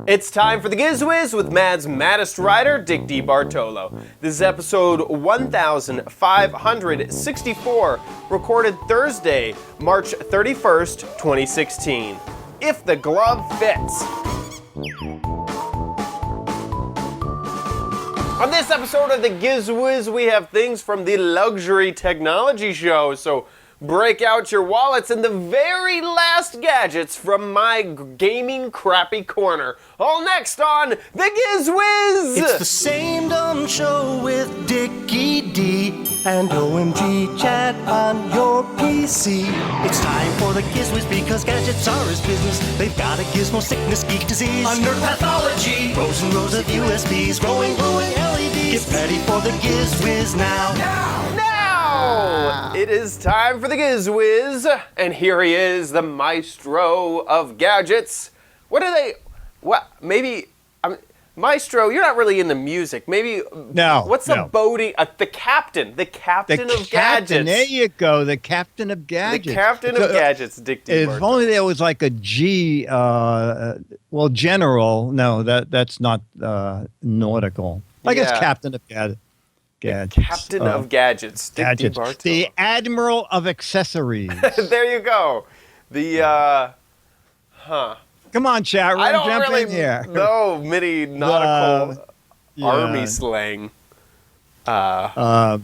It's time for the Giz Wiz with Mad's maddest writer, Dick DeBartolo. This is episode 1564, recorded Thursday, March 31st, 2016. If the glove fits. On this episode of the Giz Wiz, we have things from the luxury technology show, so break out your wallets and the very last gadgets from my gaming crappy corner. All next on the Giz Wiz! It's the same dumb show with Dickie D and OMG chat on your PC. It's time for the Giz Wiz because gadgets are his business. They've got a gizmo sickness, geek disease, under pathology, rows and rows of USBs, glowing LEDs. Get ready for the Giz Wiz now. It is time for the Giz Wiz, and here he is, the maestro of gadgets. Maestro, you're not really into music. Maybe, no. What's a boating, the captain of gadgets. There you go, the captain of gadgets. The captain of gadgets, Dick DeBartolo. If only there was like a G, general, no, that's not nautical. I guess captain of gadgets. Captain of gadgets. Dick DeBartolo. The admiral of accessories. There you go. Come on, chat room, jump in here. No, mini nautical army slang. No,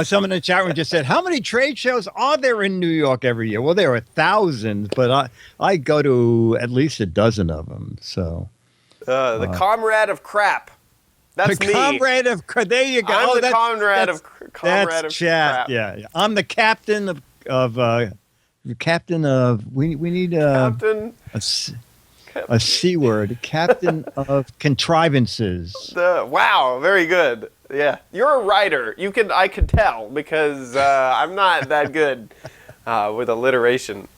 someone in the chat room just said, how many trade shows are there in New York every year? Well, there are thousands, but I go to at least a dozen of them. So, the comrade of crap. That's the me. Comrade of crap. There you go. I'm the comrade of chat. crap. Yeah. I'm the captain of we need a C word. Captain of contrivances. Wow, very good. Yeah, you're a writer. I could tell because I'm not that good with alliteration.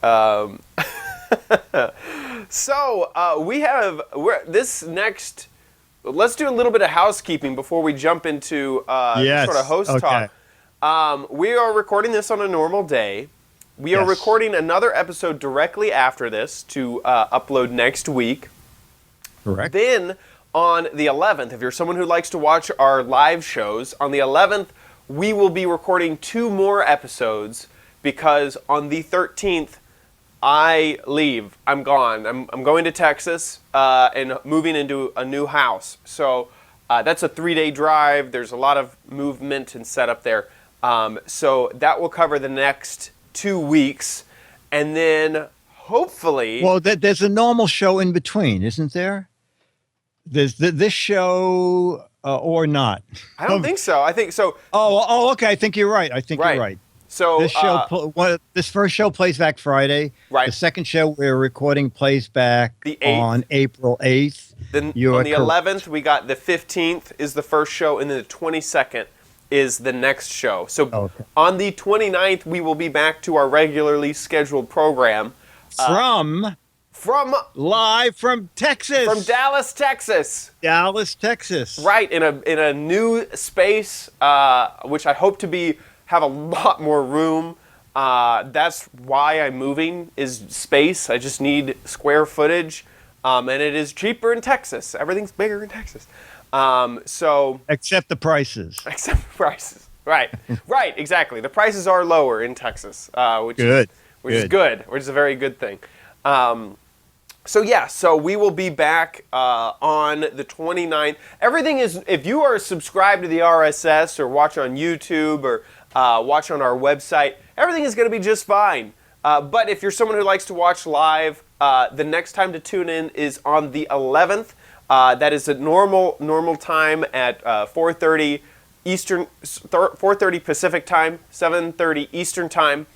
Let's do a little bit of housekeeping before we jump into sort of host talk. We are recording this on a normal day. We are recording another episode directly after this to upload next week. Correct. Then on the 11th, if you're someone who likes to watch our live shows, on the 11th, we will be recording 2 more episodes because on the 13th, I leave. I'm gone. I'm going to Texas and moving into a new house. So that's a 3-day drive. There's a lot of movement and setup there. So that will cover the next 2 weeks. And then hopefully... Well, there's a normal show in between, isn't there? There's this show or not. I don't think so. I think so. Oh, okay. I think you're right. You're right. So this first show plays back Friday. Right. The second show we're recording plays back on April 8th. Then on the 11th, we got the 15th is the first show, and then the 22nd is the next show. So on the 29th, we will be back to our regularly scheduled program. Live from Texas. From Dallas, Texas. Right, in a new space, which I hope to have a lot more room. That's why I'm moving, is space. I just need square footage, and it is cheaper in Texas. Everything's bigger in Texas. Except the prices. Right, exactly. The prices are lower in Texas, which is good, which is a very good thing. So we will be back on the 29th. Everything is, if you are subscribed to the RSS or watch on YouTube or watch on our website, everything is going to be just fine. But if you're someone who likes to watch live, the next time to tune in is on the 11th. That is a normal time at 4:30 Eastern, 4:30 Pacific time, 7:30 Eastern time.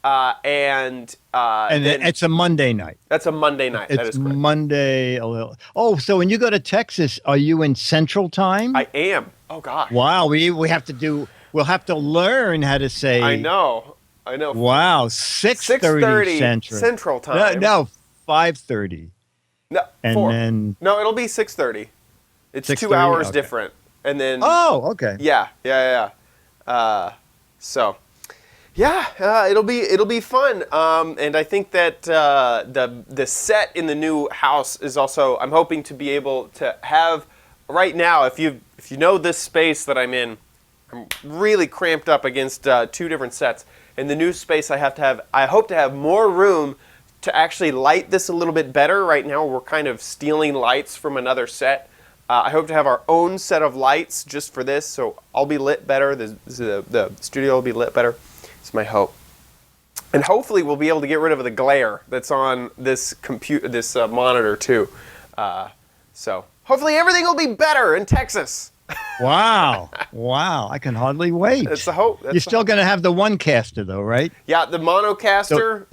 And then it's a Monday night. That's a Monday night. It's that is correct. Monday. So when you go to Texas, are you in Central Time? I am. Oh God. Wow. We'll have to learn how to say. I know. Wow. 6:30 Central Time. No, 5:30. No, and 4. Then no, it'll be 6:30. It's 6:30? 2 hours different, and then. Oh, okay. Yeah. So. Yeah, it'll be fun, and I think that the set in the new house is also. I'm hoping to be able to have. Right now, if you know this space that I'm in, I'm really cramped up against 2 different sets. In the new space, I hope to have more room to actually light this a little bit better. Right now, we're kind of stealing lights from another set. I hope to have our own set of lights just for this, so I'll be lit better. The studio will be lit better. It's my hope. And hopefully we'll be able to get rid of the glare that's on this monitor too. So hopefully everything will be better in Texas. Wow. Wow. I can hardly wait. That's the hope. You're still going to have the one caster, though, right? Yeah, the monocaster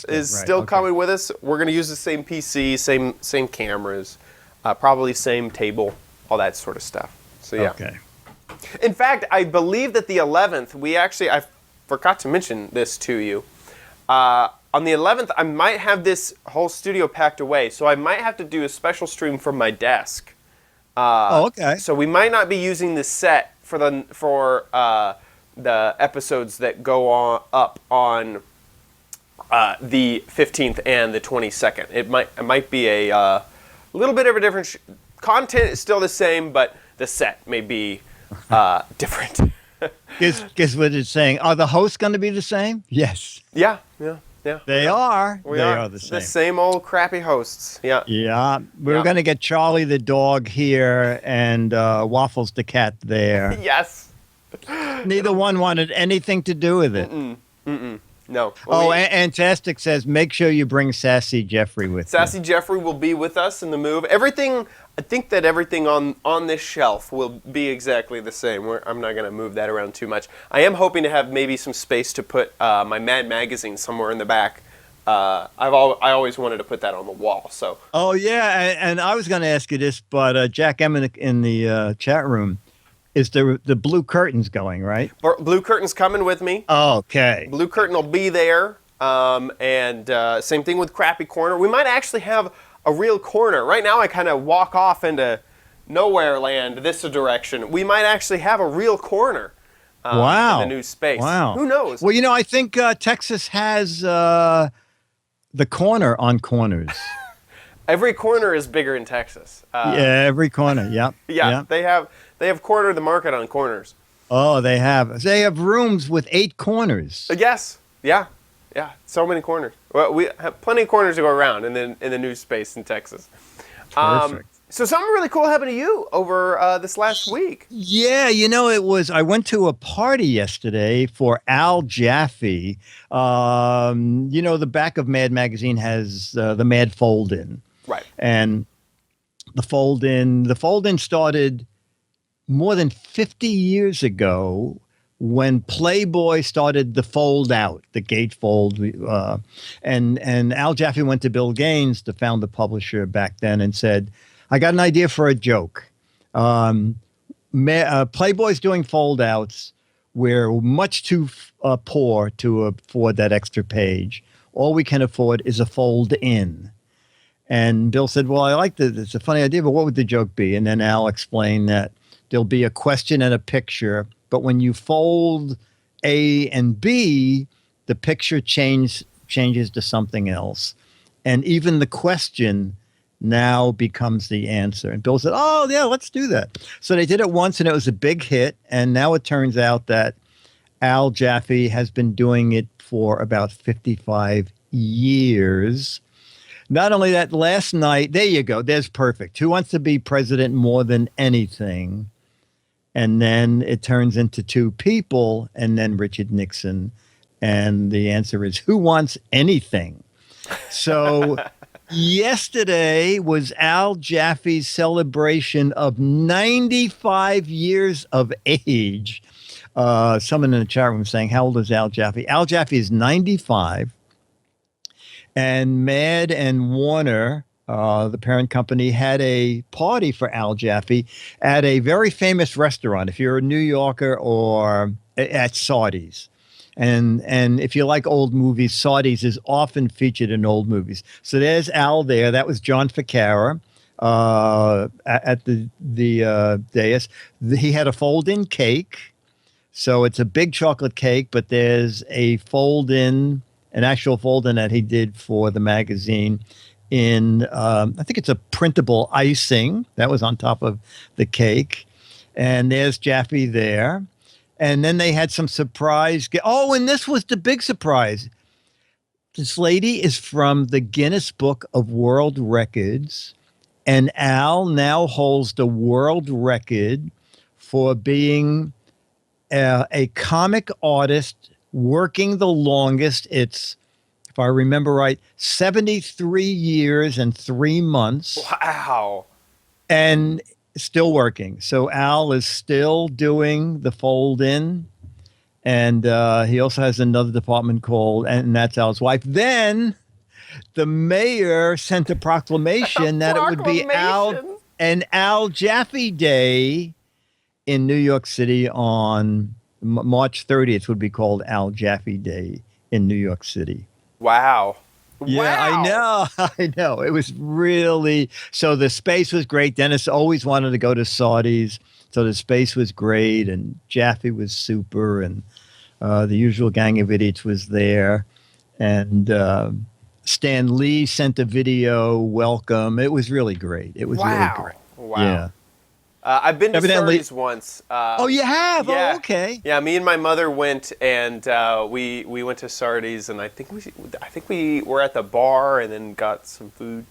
is right, still okay. coming with us. We're going to use the same PC, same cameras, probably same table, all that sort of stuff. So yeah. Okay. In fact, I believe that the 11th, I forgot to mention this to you. On the 11th, I might have this whole studio packed away, so I might have to do a special stream from my desk. Okay. So we might not be using the set for the episodes that go up on the 15th and the 22nd. It might be a little bit of a different. Content is still the same, but the set may be different. Giz Wiz is saying, are the hosts going to be the same? Yes. Yeah. They are. They are the same. The same old crappy hosts. Yeah. Yeah. We're going to get Charlie the dog here and Waffles the cat there. Yes. Neither one wanted anything to do with it. No. Fantastic says, make sure you bring Sassy Jeffrey with Sassy you. Jeffrey will be with us in the move. I think that everything on this shelf will be exactly the same. I'm not going to move that around too much. I am hoping to have maybe some space to put my Mad magazine somewhere in the back. I always wanted to put that on the wall. So. Oh yeah, and I was going to ask you this, but Jack M in the chat room, is the blue curtains going, right? Blue curtain's coming with me. Okay. Blue curtain will be there, and same thing with Crappy Corner. We might actually have a real corner. Right now I kind of walk off into nowhere land this direction. We might actually have a real corner in the new space. Wow. Who knows? Well, I think Texas has the corner on corners. Every corner is bigger in Texas. Yeah, every corner. Yep. Yeah, Yep. they have cornered the market on corners. Oh, they have. They have rooms with 8 corners. Yes. Yeah. So many corners. Well, we have plenty of corners to go around in the new space in Texas. Perfect. So something really cool happened to you over this last week. Yeah, I went to a party yesterday for Al Jaffe. The back of Mad Magazine has the Mad Fold-In. Right. And the Fold-In started more than 50 years ago when Playboy started the fold out, the gatefold. And Al Jaffe went to Bill Gaines, the founder publisher back then, and said, I got an idea for a joke. Playboy's doing fold outs. We're much too poor to afford that extra page. All we can afford is a fold in. And Bill said, well, I like that. It's a funny idea, but what would the joke be? And then Al explained that there'll be a question and a picture, but when you fold A and B, the picture changes to something else. And even the question now becomes the answer. And Bill said, oh, yeah, let's do that. So they did it once, and it was a big hit. And now it turns out that Al Jaffe has been doing it for about 55 years. Not only that, last night, there you go, there's perfect. Who wants to be president more than anything? And then it turns into 2 people, and then Richard Nixon. And the answer is, who wants anything? So yesterday was Al Jaffe's celebration of 95 years of age. Someone in the chat room saying, how old is Al Jaffe? Al Jaffe is 95. And Mad and Warner, the parent company, had a party for Al Jaffe at a very famous restaurant, if you're a New Yorker, or at Sardi's. And if you like old movies, Sardi's is often featured in old movies. So there's Al there. That was John Ficarra at the dais. He had a fold-in cake. So it's a big chocolate cake, but there's a fold-in, an actual fold-in that he did for the magazine in, I think it's a printable icing that was on top of the cake. And there's Jaffe there. And then they had some surprise. Oh, and this was the big surprise. This lady is from the Guinness Book of World Records. And Al now holds the world record for being a comic artist working the longest. It's, if I remember right, 73 years and 3 months. Wow. And still working. So Al is still doing the fold in. And he also has another department called, and that's Al's wife. Then the mayor sent a proclamation that it would be Al Jaffe Day in New York City on March 30th would be called Al Jaffe Day in New York City. Wow. Yeah, Wow. I know. It was really, so the space was great. Dennis always wanted to go to Saudi's, so the space was great, and Jaffe was super, and the usual gang of idiots was there, and Stan Lee sent a video welcome. It was really great. It was really great. Wow. Yeah. I've been to Evidently- Sardi's once. Oh, you have? Yeah. Oh, okay. Yeah, me and my mother went, and we went to Sardi's, and I think we were at the bar and then got some food.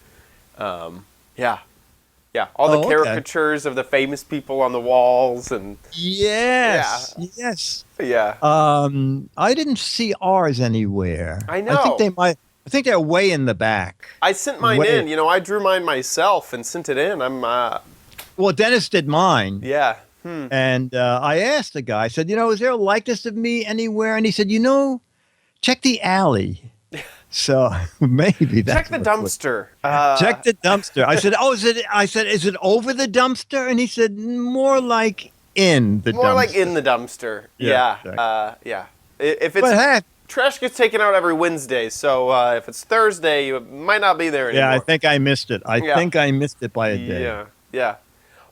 Yeah, all the Oh, okay. caricatures of the famous people on the walls, and Yes. Yes. yeah. I didn't see ours anywhere. I know. I think they're way in the back. I sent mine Wait. in. You know, I drew mine myself and sent it in. Well, Dennis did mine. Yeah. And I asked the guy, I said, is there a likeness of me anywhere? And he said, check the alley. So maybe that's Check the dumpster. Check the dumpster. I said, is it over the dumpster? And he said, more like in the dumpster. More like in the dumpster. Yeah, Yeah. exactly. Yeah. If it's But hey, trash gets taken out every Wednesday, so if it's Thursday, you might not be there anymore. yeah, I think I missed it. I think I missed it by a day. Yeah. Yeah.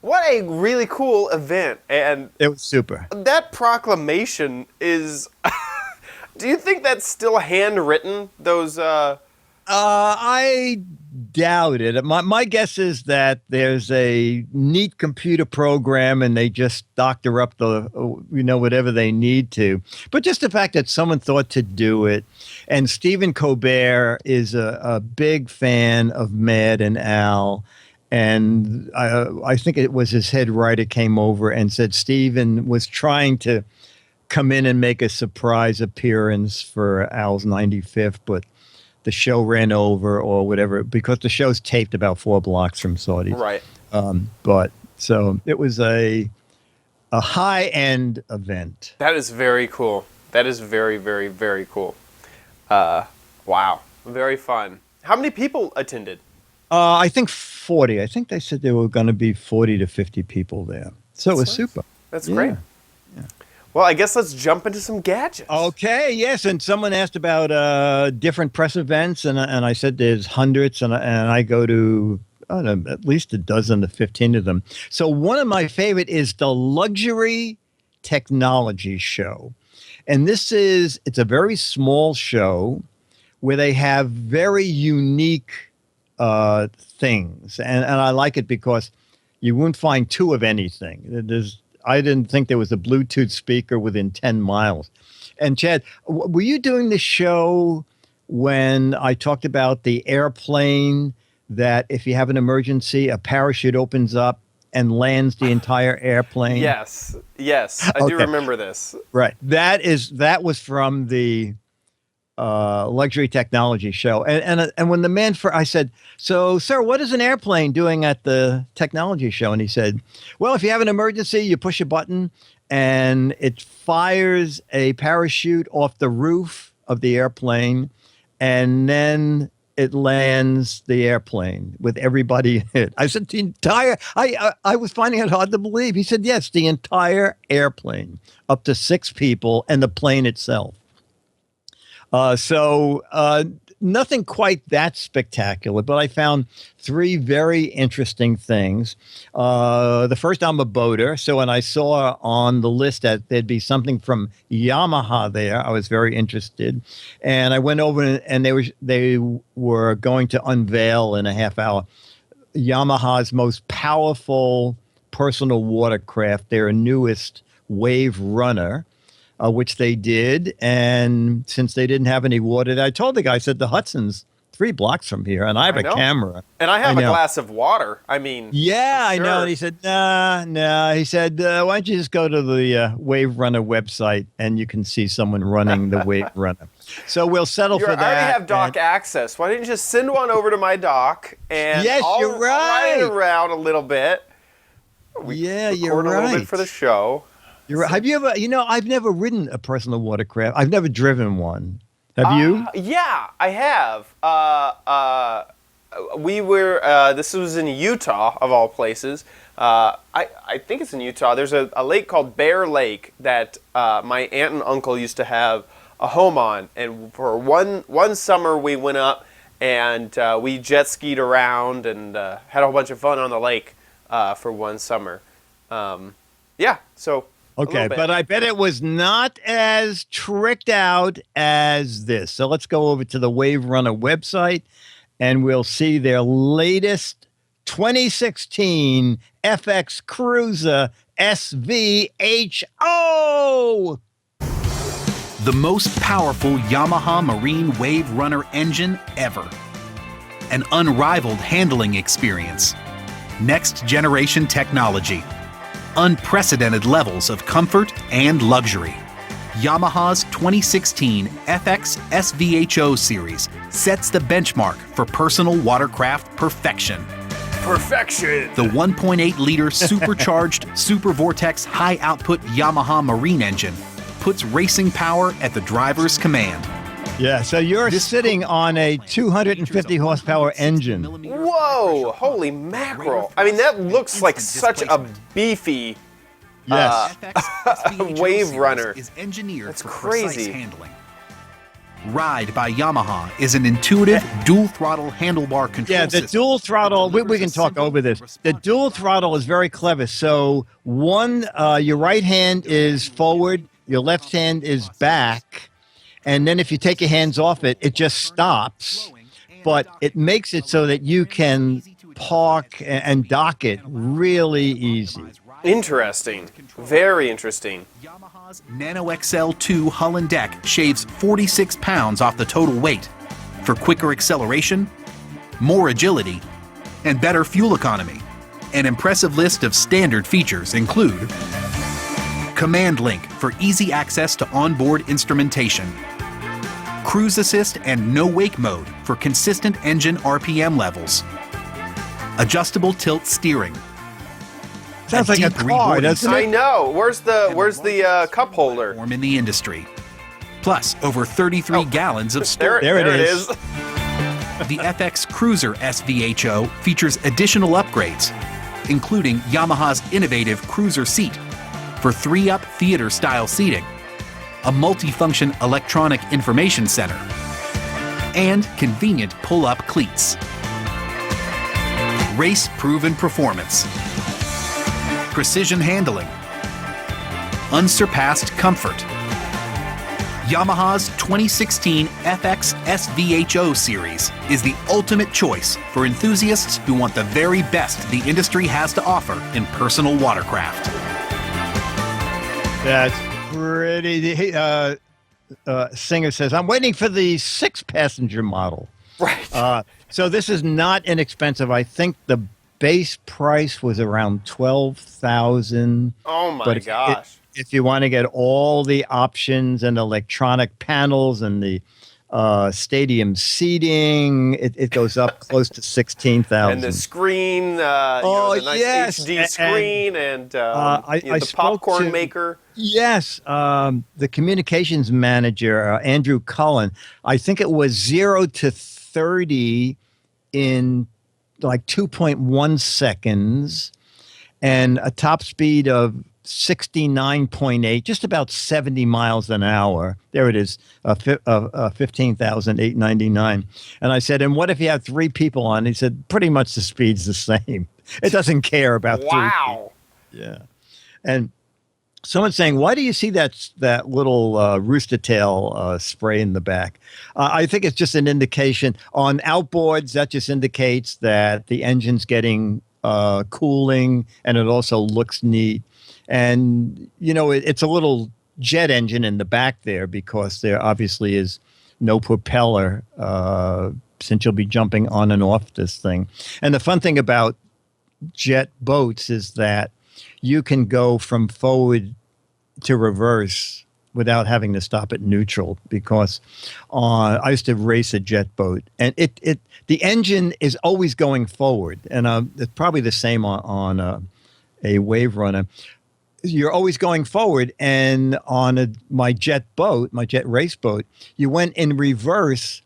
What a really cool event. And It was super. that proclamation is do you think that's still handwritten? Those I doubt it. My guess is that there's a neat computer program and they just doctor up the, whatever they need to. But just the fact that someone thought to do it. And Stephen Colbert is a big fan of Mad and Al. And I think it was his head writer came over and said Stephen was trying to come in and make a surprise appearance for Al's 95th, but the show ran over or whatever, because the show's taped about 4 blocks from Saudi. right. But so it was a high-end event. That is very cool. That is very, very, very cool. Wow. Very fun. How many people attended? I think 40. I think they said there were going to be 40 to 50 people there. So it was nice. super. That's Yeah. great. Well, I guess let's jump into some gadgets. Okay, yes, and someone asked about different press events, and I said there's hundreds, and I go to I don't know, at least a dozen to 15 of them. So one of my favorite is the Luxury Technology Show, and it's a very small show where they have very unique things, and I like it because you won't find 2 of anything. I didn't think there was a Bluetooth speaker within 10 miles. And Chad, were you doing the show when I talked about the airplane that if you have an emergency, a parachute opens up and lands the entire airplane? Yes, I do remember this. Right. That was from the Luxury Technology Show. And when the man I said, so, sir, what is an airplane doing at the technology show? And he said, well, if you have an emergency, you push a button and it fires a parachute off the roof of the airplane, and then it lands the airplane with everybody in it. I said, the entire, I was finding it hard to believe. He said, yes, the entire airplane, up to 6 people, and the plane itself. nothing quite that spectacular, but I found three very interesting things. The first, I'm a boater, so when I saw on the list that there'd be something from Yamaha there, I was very interested, and I went over and they were going to unveil in a half hour Yamaha's most powerful personal watercraft, their newest Wave Runner. Which they did. And since they didn't have any water, I told the guy, I said, the Hudson's 3 blocks from here, and I have a camera. And I have a glass of water. I mean, yeah, I know. And he said, nah. He said, why don't you just go to the Wave Runner website and you can see someone running the Wave Runner. So we'll settle for that. I already have dock access. Why didn't you just send one over to my dock and you're right. I'll ride it around a little bit. You're record a little bit for the show. You're right. Have you ever, I've never ridden a personal watercraft. I've never driven one. Have you? Yeah, I have. We were, this was in Utah, of all places. I think it's in Utah. There's a lake called Bear Lake that my aunt and uncle used to have a home on. And for one summer, we went up and we jet skied around and had a whole bunch of fun on the lake for one summer. So... Okay, but I bet it was not as tricked out as this. So let's go over to the Wave Runner website, and we'll see their latest 2016 FX Cruiser SVHO. The most powerful Yamaha Marine Wave Runner engine ever. An unrivaled handling experience. Next generation technology. Unprecedented levels of comfort and luxury. Yamaha's 2016 FX SVHO series sets the benchmark for personal watercraft perfection. Perfection! The 1.8-liter supercharged Super Vortex high-output Yamaha Marine engine puts racing power at the driver's command. Yeah, so you're sitting on a 250 horsepower engine. Whoa! Holy mackerel! I mean, that looks like such a beefy Wave Runner. That's crazy. Handling. Ride by Yamaha is an intuitive dual throttle handlebar control system. Yeah, the dual throttle, we can talk over this. The dual throttle is very clever. So your right hand is forward, your left hand is back. And then if you take your hands off it, it just stops. But it makes it so that you can park and dock it really easy. Interesting. Very interesting. Yamaha's Nano XL2 hull and deck shaves 46 pounds off the total weight for quicker acceleration, more agility, and better fuel economy. An impressive list of standard features include Command Link for easy access to onboard instrumentation, Cruise Assist and No Wake Mode for consistent engine RPM levels, adjustable tilt steering. Sounds like a car, doesn't it? I know. Where's the cup holder? Form in the industry. Plus, over 33 gallons of storage. There it is. The FX Cruiser SVHO features additional upgrades, including Yamaha's innovative Cruiser seat for 3-up theater-style seating, a multifunction electronic information center, and convenient pull-up cleats. Race-proven performance, precision handling, unsurpassed comfort. Yamaha's 2016 FX SVHO series is the ultimate choice for enthusiasts who want the very best the industry has to offer in personal watercraft. That's pretty. Singer says, I'm waiting for the 6-passenger model. Right. So this is not inexpensive. I think the base price was around $12,000. Oh my gosh. If you want to get all the options and electronic panels and the stadium seating, it goes up close to $16,000. And the screen, the nice HD screen, and the popcorn maker. Yes, the communications manager, Andrew Cullen. I think it was 0 to 30 in like 2.1 seconds, and a top speed of 69.8, just about 70 miles an hour. There it is, 15,899. And I said, and what if you have 3 people on? He said, pretty much the speed's the same. It doesn't care about 3 people. Wow. Yeah. And someone's saying, why do you see that little rooster tail spray in the back? I think it's just an indication. On outboards, that just indicates that the engine's getting cooling, and it also looks neat. And, it's a little jet engine in the back there because there obviously is no propeller since you'll be jumping on and off this thing. And the fun thing about jet boats is that you can go from forward to reverse without having to stop at neutral, because I used to race a jet boat, and the engine is always going forward, and it's probably the same on a wave runner. You're always going forward, and on my jet race boat, you went in reverse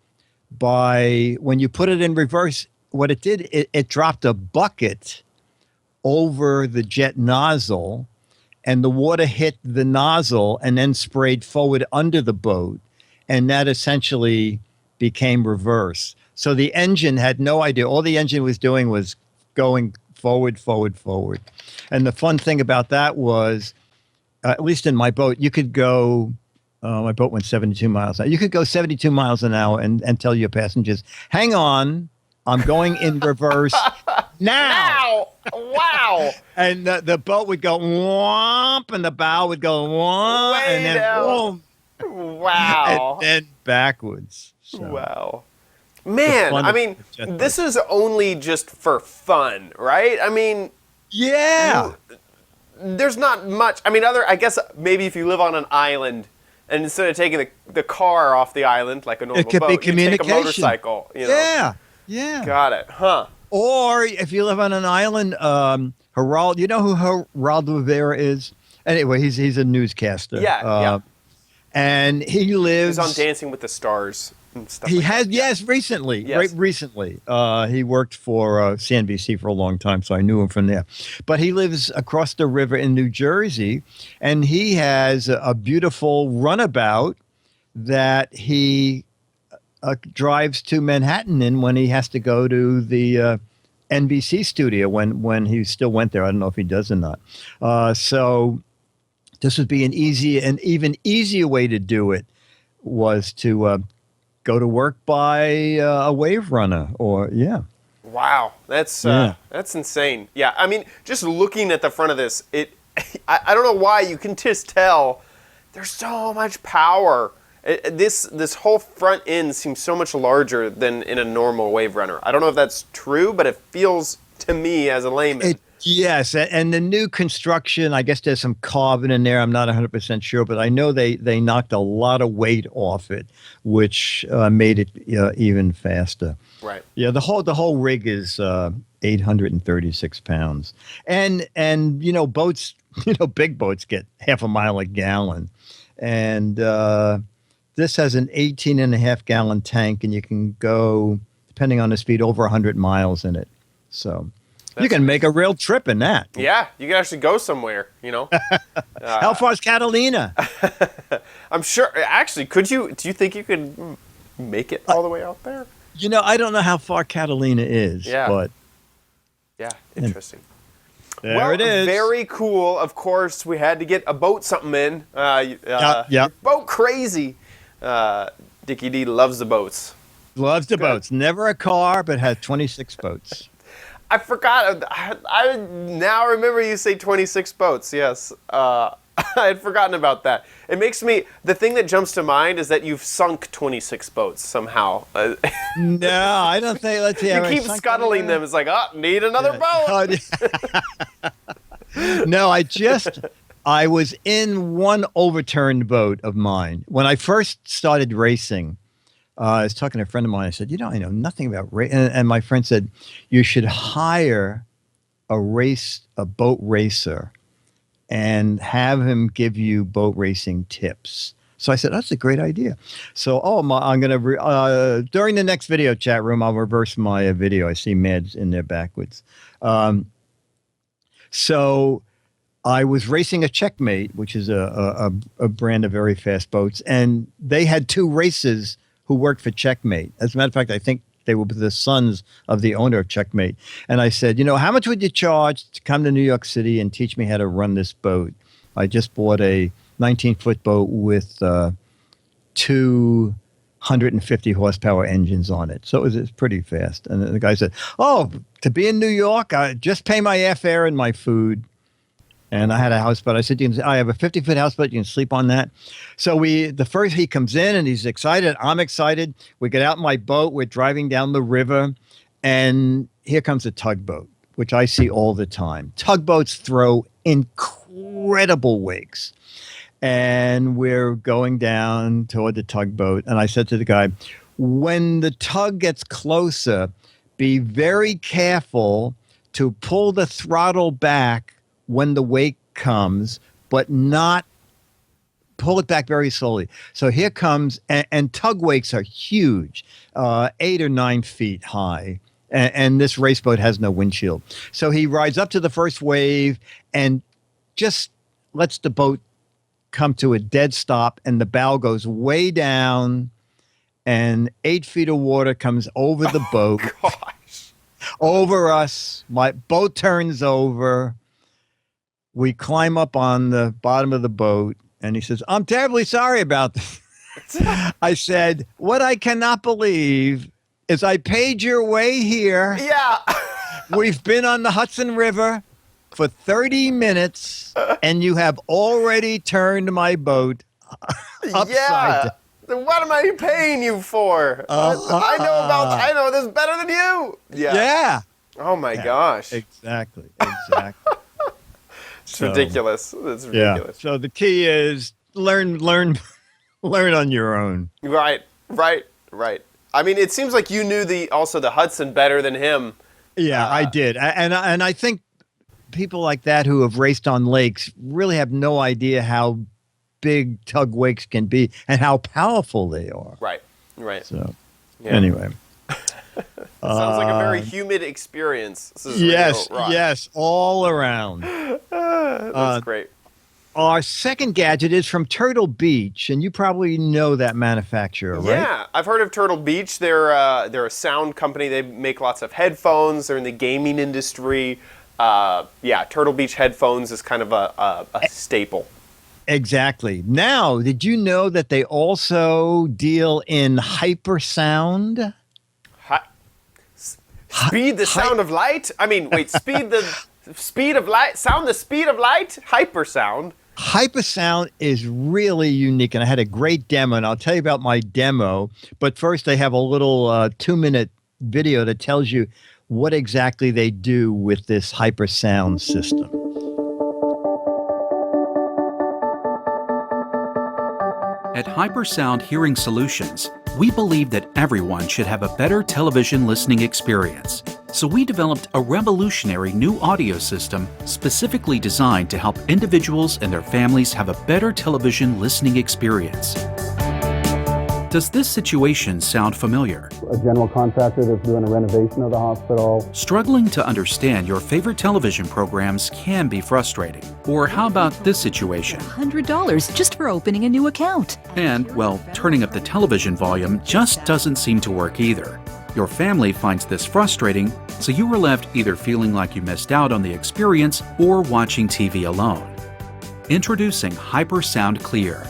when you put it in reverse, what it did, it dropped a bucket over the jet nozzle, and the water hit the nozzle and then sprayed forward under the boat, and that essentially became reverse. So the engine had no idea. All the engine was doing was going forward, forward, forward. And the fun thing about that was, at least in my boat, you could go, my boat went 72 miles an hour. You could go 72 miles an hour and tell your passengers, hang on, I'm going in reverse now. Wow. And the boat would go whomp, and the bow would go whomp, and then boom. Wow. And then backwards. So. Wow. Man, I mean, this is only just for fun, right? I mean, yeah. There's not much. I mean, I guess maybe if you live on an island, and instead of taking the car off the island like a normal boat, you take a motorcycle. Yeah. Got it. Huh. Or if you live on an island, Gerald, you know who Gerald Rivera is? Anyway, he's a newscaster. Yeah. And he lives. He's on Dancing with the Stars and stuff. He has, yes, recently. Yes. Right, recently. He worked for CNBC for a long time, so I knew him from there. But he lives across the river in New Jersey, and he has a beautiful runabout that he drives to Manhattan in when he has to go to the NBC studio when he still went there. I don't know if he does or not. So this would be an even easier way to do it was to go to work by a wave runner Wow, that's insane. Yeah, I mean, just looking at the front of this, I don't know why, you can just tell there's so much power. This whole front end seems so much larger than in a normal wave runner. I don't know if that's true, but it feels to me as a layman. Yes, and the new construction, I guess there's some carbon in there. I'm not 100% sure, but I know they knocked a lot of weight off it, which made it even faster. Right. Yeah, the whole rig is 836 pounds, and boats, big boats get half a mile a gallon, and this has an 18.5-gallon tank, and you can go, depending on the speed, over 100 miles in it. So. You can make a real trip in that. Yeah, you can actually go somewhere, How far is Catalina? I'm sure. Actually, do you think you could make it all the way out there? I don't know how far Catalina is. Yeah. But yeah, interesting. There it is. Very cool. Of course, we had to get a boat something in. Yeah. Boat crazy. Dickie D loves the boats. Loves the boats. Never a car, but has 26 boats. I forgot. I now remember you say 26 boats. Yes. I had forgotten about that. It makes me, the thing that jumps to mind is that you've sunk 26 boats somehow. No, I don't think. Let's see. You keep scuttling them. It's like, need another boat. No, I was in one overturned boat of mine. When I first started racing, I was talking to a friend of mine. I said, I know nothing about racing. And my friend said, you should hire a boat racer and have him give you boat racing tips. So I said, that's a great idea. So, I'm going to, during the next video chat room, I'll reverse my video. I see Mads in there backwards. So I was racing a Checkmate, which is a brand of very fast boats, and they had two racers who worked for Checkmate. As a matter of fact, I think they were the sons of the owner of Checkmate. And I said, how much would you charge to come to New York City and teach me how to run this boat? I just bought a 19-foot boat with 250 horsepower engines on it. So it was pretty fast. And the guy said, oh, to be in New York, just pay my airfare and my food. And I had a houseboat. I said, I have a 50-foot houseboat. You can sleep on that. So he comes in and he's excited. I'm excited. We get out in my boat. We're driving down the river. And here comes a tugboat, which I see all the time. Tugboats throw incredible wakes. And we're going down toward the tugboat. And I said to the guy, when the tug gets closer, be very careful to pull the throttle back when the wake comes, but not pull it back very slowly. So here comes, and tug wakes are huge, 8 or 9 feet high. And this race boat has no windshield. So he rides up to the first wave and just lets the boat come to a dead stop, and the bow goes way down, and 8 feet of water comes over the boat, over us. My boat turns over. We climb up on the bottom of the boat, and he says, I'm terribly sorry about this. I said, what I cannot believe is I paid your way here. Yeah. We've been on the Hudson River for 30 minutes, and you have already turned my boat upside down. What am I paying you for? I know this better than you. Yeah. Oh my gosh. Exactly. It's ridiculous. It's ridiculous. So the key is learn on your own. Right. I mean, it seems like you knew the Hudson better than him. Yeah, I did. And I think people like that who have raced on lakes really have no idea how big tug wakes can be and how powerful they are. Right. So anyway. Sounds like a very humid experience. Yes, all around. That's great. Our second gadget is from Turtle Beach, and you probably know that manufacturer, right? Yeah, I've heard of Turtle Beach. They're a sound company. They make lots of headphones. They're in the gaming industry. Turtle Beach headphones is kind of a staple. Exactly. Now, did you know that they also deal in hypersound? Speed the sound of light? I mean, wait, speed the speed of light? Sound the speed of light? Hypersound. Hypersound is really unique, and I had a great demo, and I'll tell you about my demo. But first, they have a little 2-minute video that tells you what exactly they do with this hypersound system. At Hypersound Hearing Solutions, we believe that everyone should have a better television listening experience. So we developed a revolutionary new audio system specifically designed to help individuals and their families have a better television listening experience. Does this situation sound familiar? A general contractor that's doing a renovation of the hospital. Struggling to understand your favorite television programs can be frustrating. Or how about this situation? $100 just for opening a new account. And, well, turning up the television volume just doesn't seem to work either. Your family finds this frustrating, so you are left either feeling like you missed out on the experience or watching TV alone. Introducing Hypersound Clear.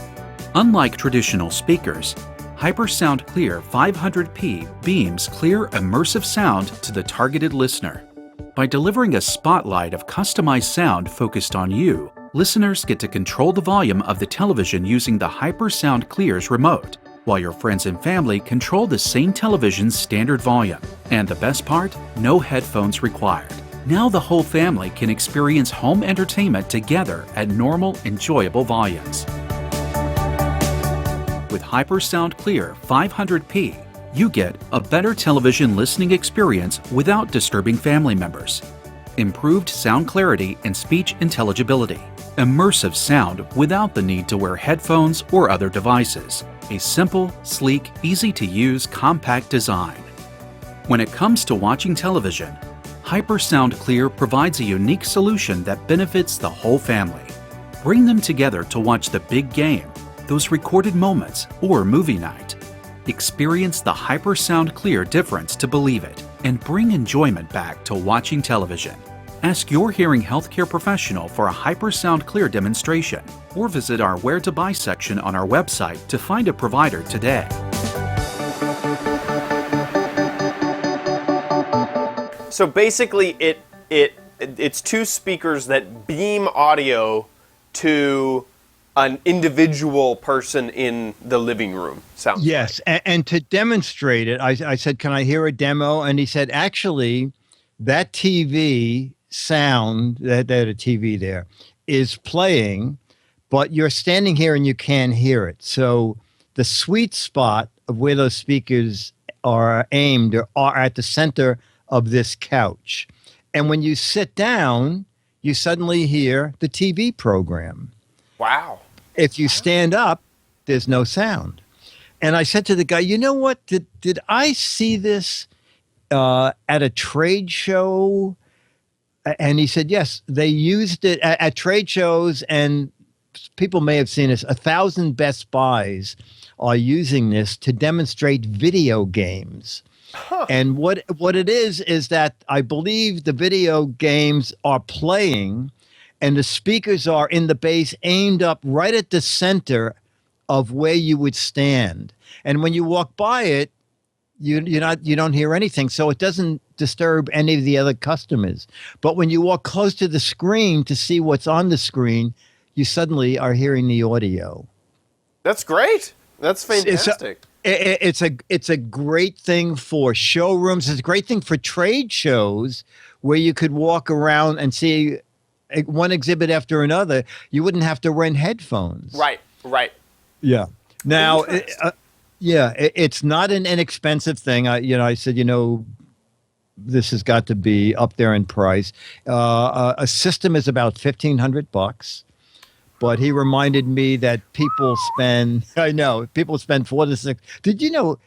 Unlike traditional speakers, Hypersound Clear 500p beams clear, immersive sound to the targeted listener. By delivering a spotlight of customized sound focused on you, listeners get to control the volume of the television using the Hypersound Clear's remote, while your friends and family control the same television's standard volume. And the best part? No headphones required. Now the whole family can experience home entertainment together at normal, enjoyable volumes. With Hypersound Clear 500p, you get a better television listening experience without disturbing family members. Improved sound clarity and speech intelligibility. Immersive sound without the need to wear headphones or other devices. A simple, sleek, easy-to-use, compact design. When it comes to watching television, HyperSound Clear provides a unique solution that benefits the whole family. Bring them together to watch the big game, those recorded moments, or movie night. Experience the HyperSound Clear difference to believe it, and bring enjoyment back to watching television. Ask your hearing healthcare professional for a HyperSound Clear demonstration, or visit our Where to Buy section on our website to find a provider today. So basically, it's two speakers that beam audio to an individual person in the living room. Sounds Yes, and to demonstrate it, I said, "Can I hear a demo?" And he said, "Actually, that TV sound, that a TV there, is playing, but you're standing here and you can't hear it. So the sweet spot of where those speakers are aimed are at the center of this couch. And when you sit down, you suddenly hear the TV program. Wow. If you stand up, there's no sound." And I said to the guy, "You know what? Did I see this at a trade show?" And he said, "Yes, they used it at trade shows, and people may have seen this. 1,000 Best Buys are using this to demonstrate video games." Huh. And what it is that I believe the video games are playing, and the speakers are in the base aimed up right at the center of where you would stand. And when you walk by it, you don't hear anything, so it doesn't disturb any of the other customers. But when you walk close to the screen to see what's on the screen, you suddenly are hearing the audio. That's great. That's fantastic. It's a great thing for showrooms. It's a great thing for trade shows where you could walk around and see one exhibit after another. You wouldn't have to rent headphones. Right. Yeah. Now, it's not an inexpensive thing. I said, this has got to be up there in price. A system is about $1,500. But he reminded me that people spend 4 to 6. Did you know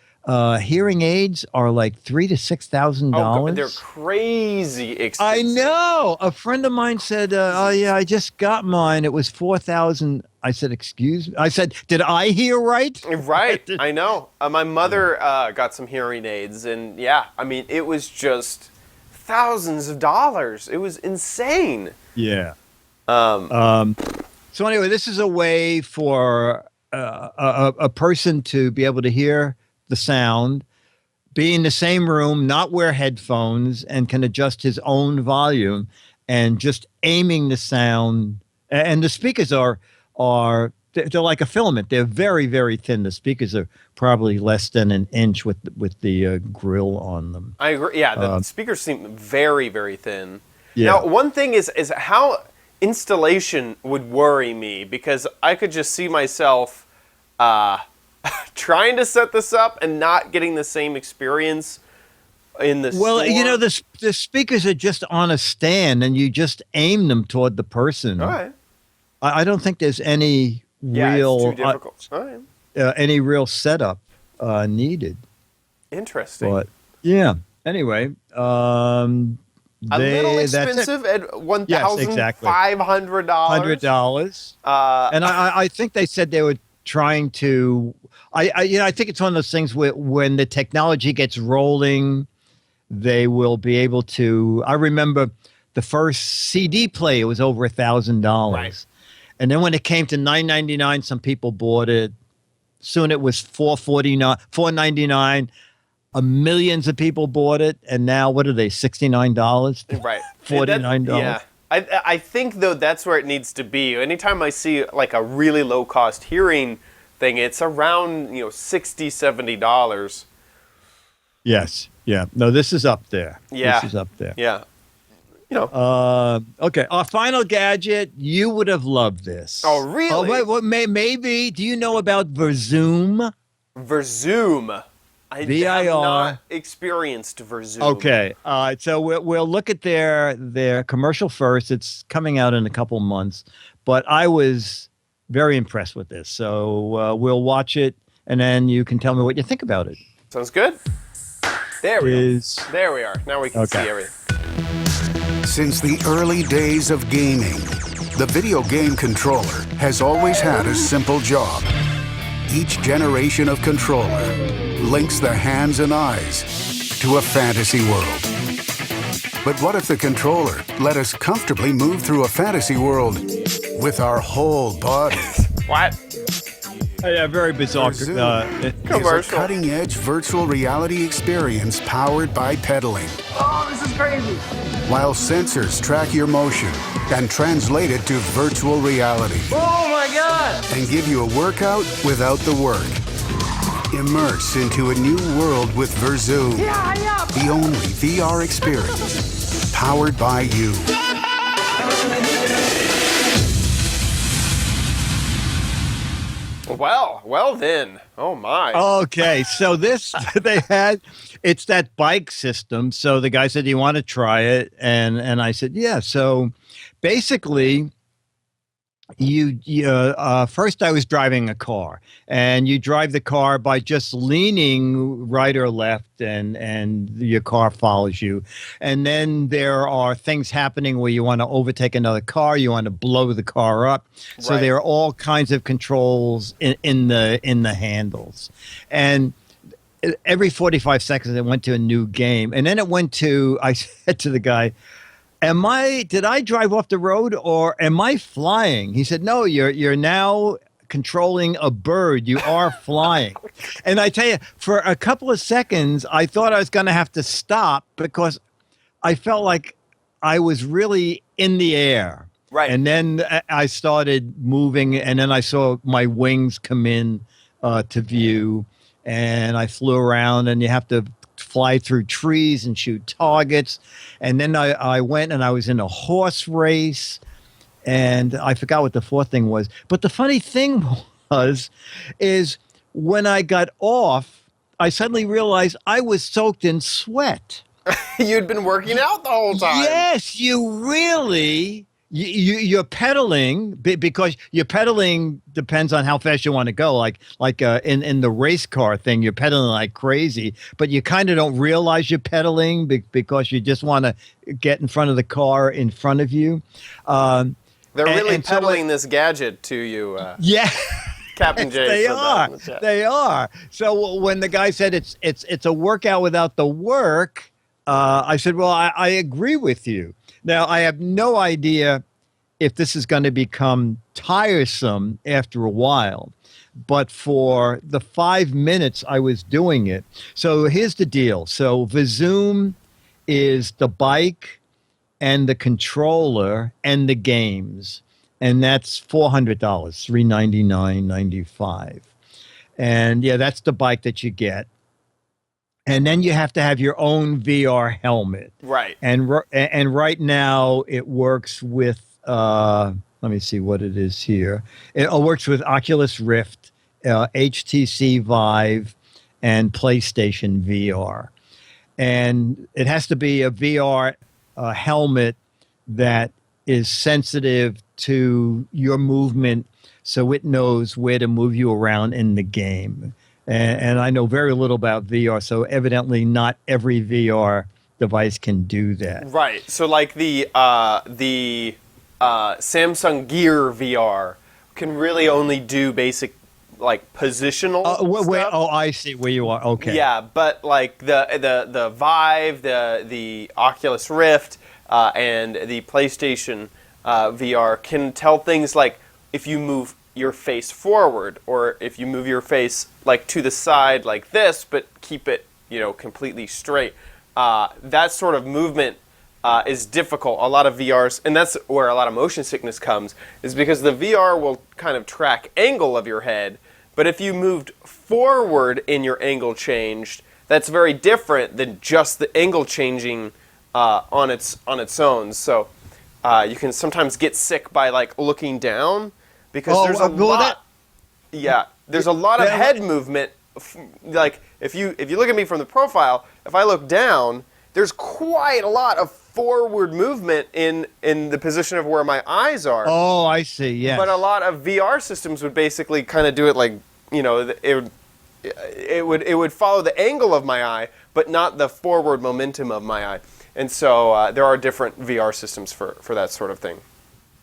hearing aids are like $3,000 to $6,000? They're crazy expensive. I know. A friend of mine said, "Oh yeah, I just got mine. It was $4,000." I said, "Excuse me." I said, "Did I hear right?" Right. I know. My mother got some hearing aids, and it was just thousands of dollars. It was insane. Yeah. So anyway, this is a way for a person to be able to hear the sound, be in the same room, not wear headphones, and can adjust his own volume, and just aiming the sound. And the speakers they're like a filament. They're very, very thin. The speakers are probably less than an inch with the grill on them. I agree. Yeah, the speakers seem very, very thin. Yeah. Now, one thing is how installation would worry me, because I could just see myself trying to set this up and not getting the same experience in the store. The speakers are just on a stand, and you just aim them toward the person. All right. I don't think there's any real it's too difficult. All right. Any real setup needed. Interesting. But yeah. Anyway, a little expensive at $1,500. $100. And I think they said they were trying to. I think it's one of those things where when the technology gets rolling, they will be able to. I remember the first CD player was over $1,000, right. And then when it came to $9.99, some people bought it. Soon it was $4.99. Millions of people bought it, and now what are they? $69, right? $49. Yeah, I think though that's where it needs to be. Anytime I see like a really low cost hearing thing, it's around $60, $70. Yes, yeah. No, this is up there. Yeah, this is up there. Yeah. Okay, our final gadget. You would have loved this. Oh, really? Oh, wait, maybe. Do you know about Verzoom? Verzoom. I have not experienced Verzoom. Okay, so we'll look at their commercial first. It's coming out in a couple months, but I was very impressed with this. So we'll watch it, and then you can tell me what you think about it. Sounds good. There we are. Now we can see everything. Since the early days of gaming, the video game controller has always had a simple job. Each generation of controller links the hands and eyes to a fantasy world. But what if the controller let us comfortably move through a fantasy world with our whole body? What? Yeah, very bizarre. Zoom is a Commercial. cutting-edge virtual reality experience powered by pedaling. Oh, this is crazy. While sensors track your motion and translate it to virtual reality Oh my God. and give you a workout without the work. Immerse into a new world with Verzoom, the only VR experience powered by you. Well then. Oh my. Okay, so this it's that bike system. So the guy said, "Do you want to try it?" And I said, "Yeah." So basically, first I was driving a car, and you drive the car by just leaning right or left, and your car follows you. And then there are things happening where you want to overtake another car, you want to blow the car up. So Right. there are all kinds of controls in the handles, and every 45 seconds it went to a new game, and then it went to. I said to the guy, did I drive off the road or am I flying? He said, no, you're now controlling a bird. You are flying. And I tell you, for a couple of seconds, I thought I was going to have to stop because I felt like I was really in the air. Right. And then I started moving, and then I saw my wings come in to view, and I flew around, and you have to fly through trees and shoot targets. And then I went and I was in a horse race, and I forgot what the fourth thing was. But the funny thing is when I got off, I suddenly realized I was soaked in sweat. You'd been working out the whole time. Yes, you're pedaling because your pedaling depends on how fast you want to go. Like in the race car thing, you're pedaling like crazy, but you kind of don't realize you're pedaling because you just want to get in front of the car in front of you. They're really and so, peddling this gadget to you, Yeah. Captain Jay. They said that are. in the chat. They are. So when the guy said it's a workout without the work, I said, well, I agree with you. Now, I have no idea if this is going to become tiresome after a while, but for the 5 minutes I was doing it. So here's the deal. So Verzoom is the bike and the controller and the games, and that's $400, $399.95. And yeah, that's the bike that you get. And then you have to have your own VR helmet. Right. And right now it works with, let me see what it is here. It works with Oculus Rift, HTC Vive, and PlayStation VR. And it has to be a VR helmet that is sensitive to your movement, so it knows where to move you around in the game. And I know very little about VR, so evidently not every VR device can do that. Right. So like the Samsung Gear VR can really only do basic like positional stuff. Oh, I see where you are. Okay. Yeah, but like the Vive, the Oculus Rift, and the PlayStation VR can tell things like if you move your face forward or if you move your face like to the side like this, but keep it completely straight. That sort of movement is difficult. A lot of VRs, and that's where a lot of motion sickness comes, is because the VR will kind of track angle of your head, but if you moved forward in your angle changed, that's very different than just the angle changing on its own. So you can sometimes get sick by like looking down because there's a lot. There's a lot of head movement. Like if you look at me from the profile, if I look down, there's quite a lot of forward movement in the position of where my eyes are. Oh, I see. Yeah. But a lot of VR systems would basically kind of do it like, it would follow the angle of my eye, but not the forward momentum of my eye. And so there are different VR systems for that sort of thing.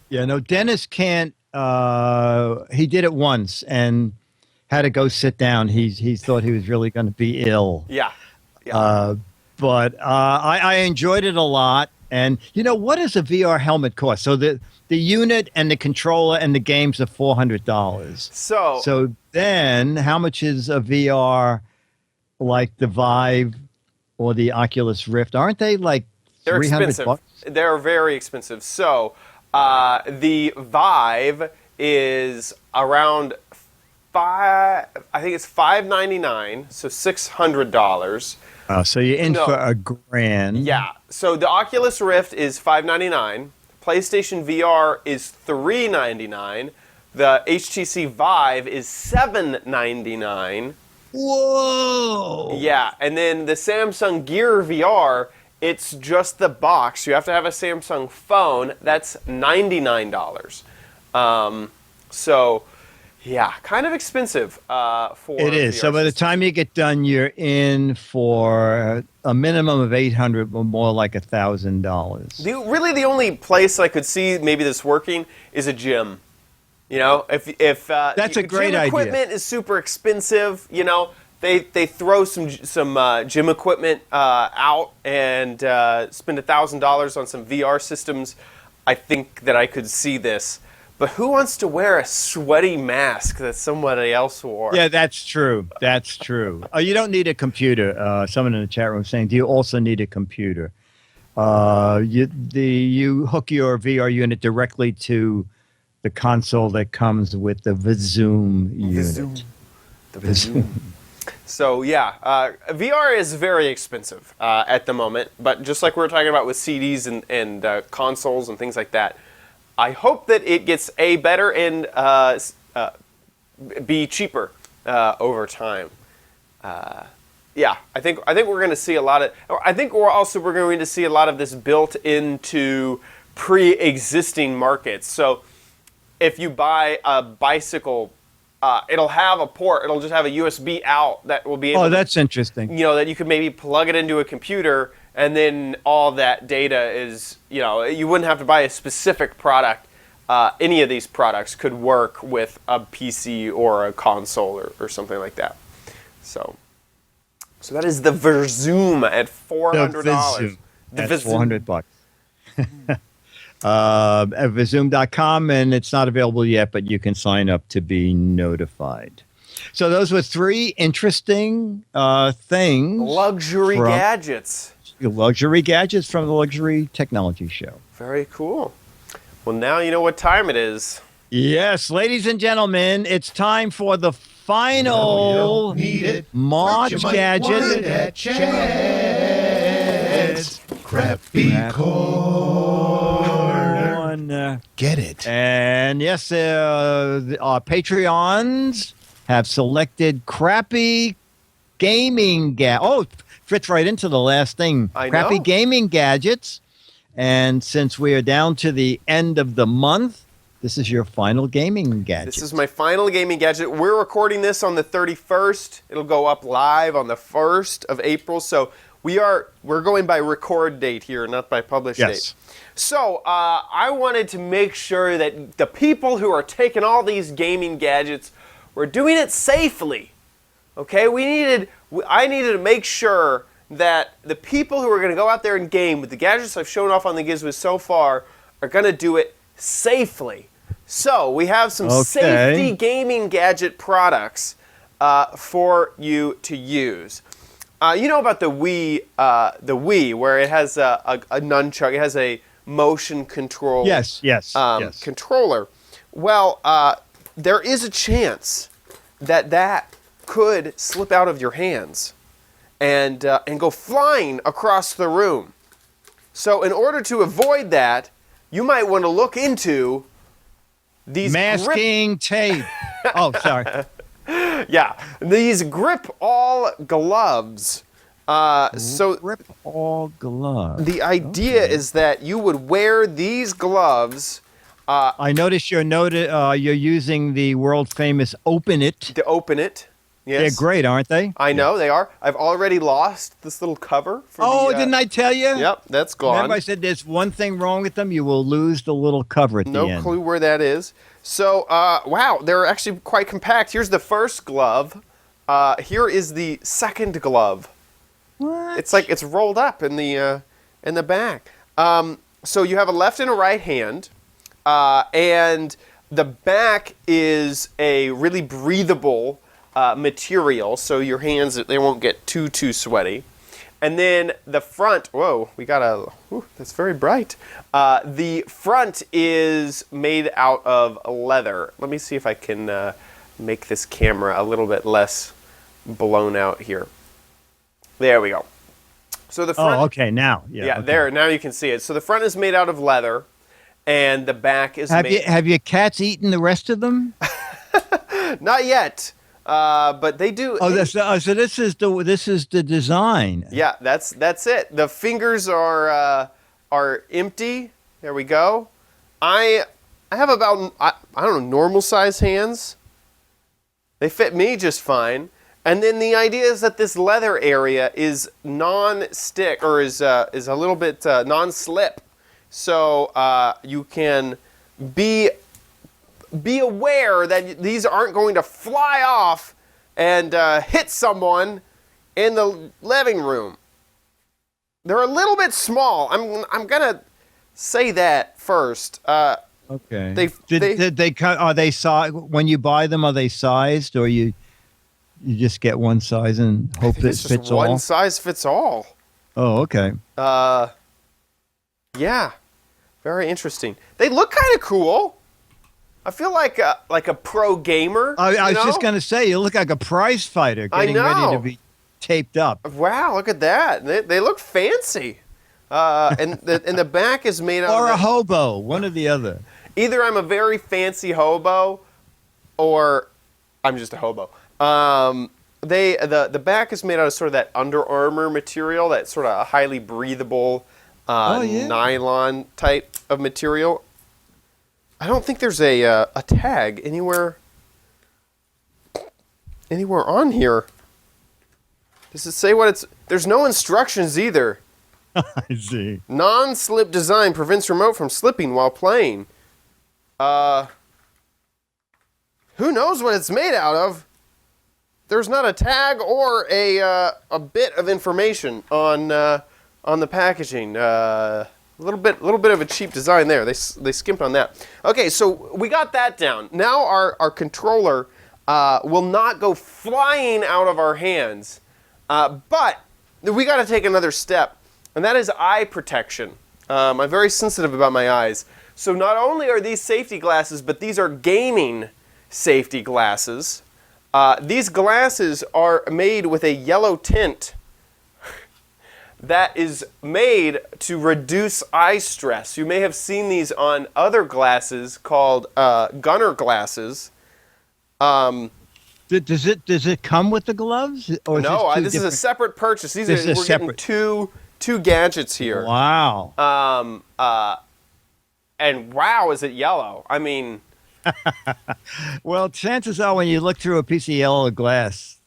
Yeah, no, Dennis can't. He did it once and had to go sit down. He thought he was really going to be ill. Yeah. But I enjoyed it a lot. And what does a VR helmet cost? So the unit and the controller and the games are $400. So then, how much is a VR like the Vive or the Oculus Rift? Aren't they like they're $300? Expensive. They're very expensive. So the Vive is around I think it's $599, so $600. So you're in for a grand. Yeah. So the Oculus Rift is $599. PlayStation VR is $399. The HTC Vive is $799. Whoa! Yeah, and then the Samsung Gear VR, it's just the box. You have to have a Samsung phone. That's $99. So, yeah, kind of expensive for it is. VR So by the systems. time you get done, you're in for a minimum of $800, or more like $1,000. Really, the only place I could see maybe this working is a gym. If That's a great gym idea. equipment is super expensive. They throw some gym equipment out and spend $1,000 on some VR systems. I think that I could see this. But who wants to wear a sweaty mask that somebody else wore? Yeah, that's true. That's true. You don't need a computer. Someone in the chat room saying, do you also need a computer? You hook your VR unit directly to the console that comes with the Vizoom unit. The Vizoom. So yeah, VR is very expensive at the moment. But just like we were talking about with CDs and consoles and things like that, I hope that it gets better and be cheaper over time. Yeah, I think we're going to see a lot of. I think we're going to see a lot of this built into pre-existing markets. So if you buy a bicycle, it'll have a port. It'll just have a USB out that will be able. Oh, that's interesting. That you could maybe plug it into a computer, and then all that data is. You wouldn't have to buy a specific product. Any of these products could work with a PC or a console or something like that. So that is the Vizoom at $400. That's $400. At Vizoom.com, and it's not available yet, but you can sign up to be notified. So those were three interesting things. Luxury gadgets from the Luxury Technology Show. Very cool. Well, now you know what time it is. Yes, ladies and gentlemen, it's time for the final March gadget. Crappy corner. Get it. And yes, our Patreons have selected crappy gaming fits right into the last thing. Crappy gaming gadgets. And since we are down to the end of the month, this is your final gaming gadget. This is my final gaming gadget. We're recording this on the 31st. It'll go up live on the 1st of April. So we're going by record date here, not by publish date. So I wanted to make sure that the people who are taking all these gaming gadgets were doing it safely. Okay, I needed to make sure that the people who are going to go out there and game with the gadgets I've shown off on the Giz Wiz so far are going to do it safely. So we have some safety gaming gadget products for you to use. You know about the Wii, where it has a nunchuck. It has a motion control. Yes. Controller. Well, there is a chance that could slip out of your hands and go flying across the room. So in order to avoid that, you might want to look into these masking tape. Oh, sorry. Yeah, these grip-all gloves. Grip-all gloves. The idea is that you would wear these gloves. I noticed you're using the world famous Open It. The Open It. Yes. They're great, aren't they? I know they are. I've already lost this little cover. For Didn't I tell you? Yep, that's gone. Remember I said there's one thing wrong with them. You will lose the little cover at the end. No clue where that is. So, wow, they're actually quite compact. Here's the first glove. Here is the second glove. What? It's like it's rolled up in the back. So you have a left and a right hand, and the back is a really breathable material, so your hands, they won't get too sweaty. And then the front, whoa, that's very bright. The front is made out of leather. Let me see if I can make this camera a little bit less blown out here. There we go. So the front, okay, now. Yeah, okay. There, now you can see it. So the front is made out of leather, and the back is Have your cats eaten the rest of them? Not yet. But they do. So this is the design. Yeah, that's it. The fingers are empty. There we go. I have about I don't know, normal size hands. They fit me just fine. And then the idea is that this leather area is non-stick, or is a little bit non-slip, so you can be aware that these aren't going to fly off and hit someone in the living room. They're a little bit small. I'm gonna say that first. Okay. Are they when you buy them? Are they sized, or you just get one size and hope it fits all? One size fits all. Oh, okay. Yeah, very interesting. They look kind of cool. I feel like a pro gamer. I was just gonna say, you look like a prize fighter getting ready to be taped up. Wow, look at that. They look fancy. And the back is made out of... Or a hobo, one or the other. Either I'm a very fancy hobo, or I'm just a hobo. The back is made out of sort of that Under Armour material, that sort of highly breathable nylon type of material. I don't think there's a tag anywhere on here. Does it say what it's... There's no instructions either. I see. Non-slip design prevents remote from slipping while playing. Who knows what it's made out of? There's not a tag or a bit of information on the packaging. A little bit of a cheap design there. They skimped on that. Okay, so we got that down. Now our controller will not go flying out of our hands, but we got to take another step, and that is eye protection. I'm very sensitive about my eyes. So not only are these safety glasses, but these are gaming safety glasses. These glasses are made with a yellow tint that is made to reduce eye stress. You may have seen these on other glasses called gunner glasses. Does it come with the gloves? Or no, this is a separate purchase. We're getting two gadgets here. Wow. And wow, is it yellow? I mean... Well, chances are when you look through a piece of yellow glass,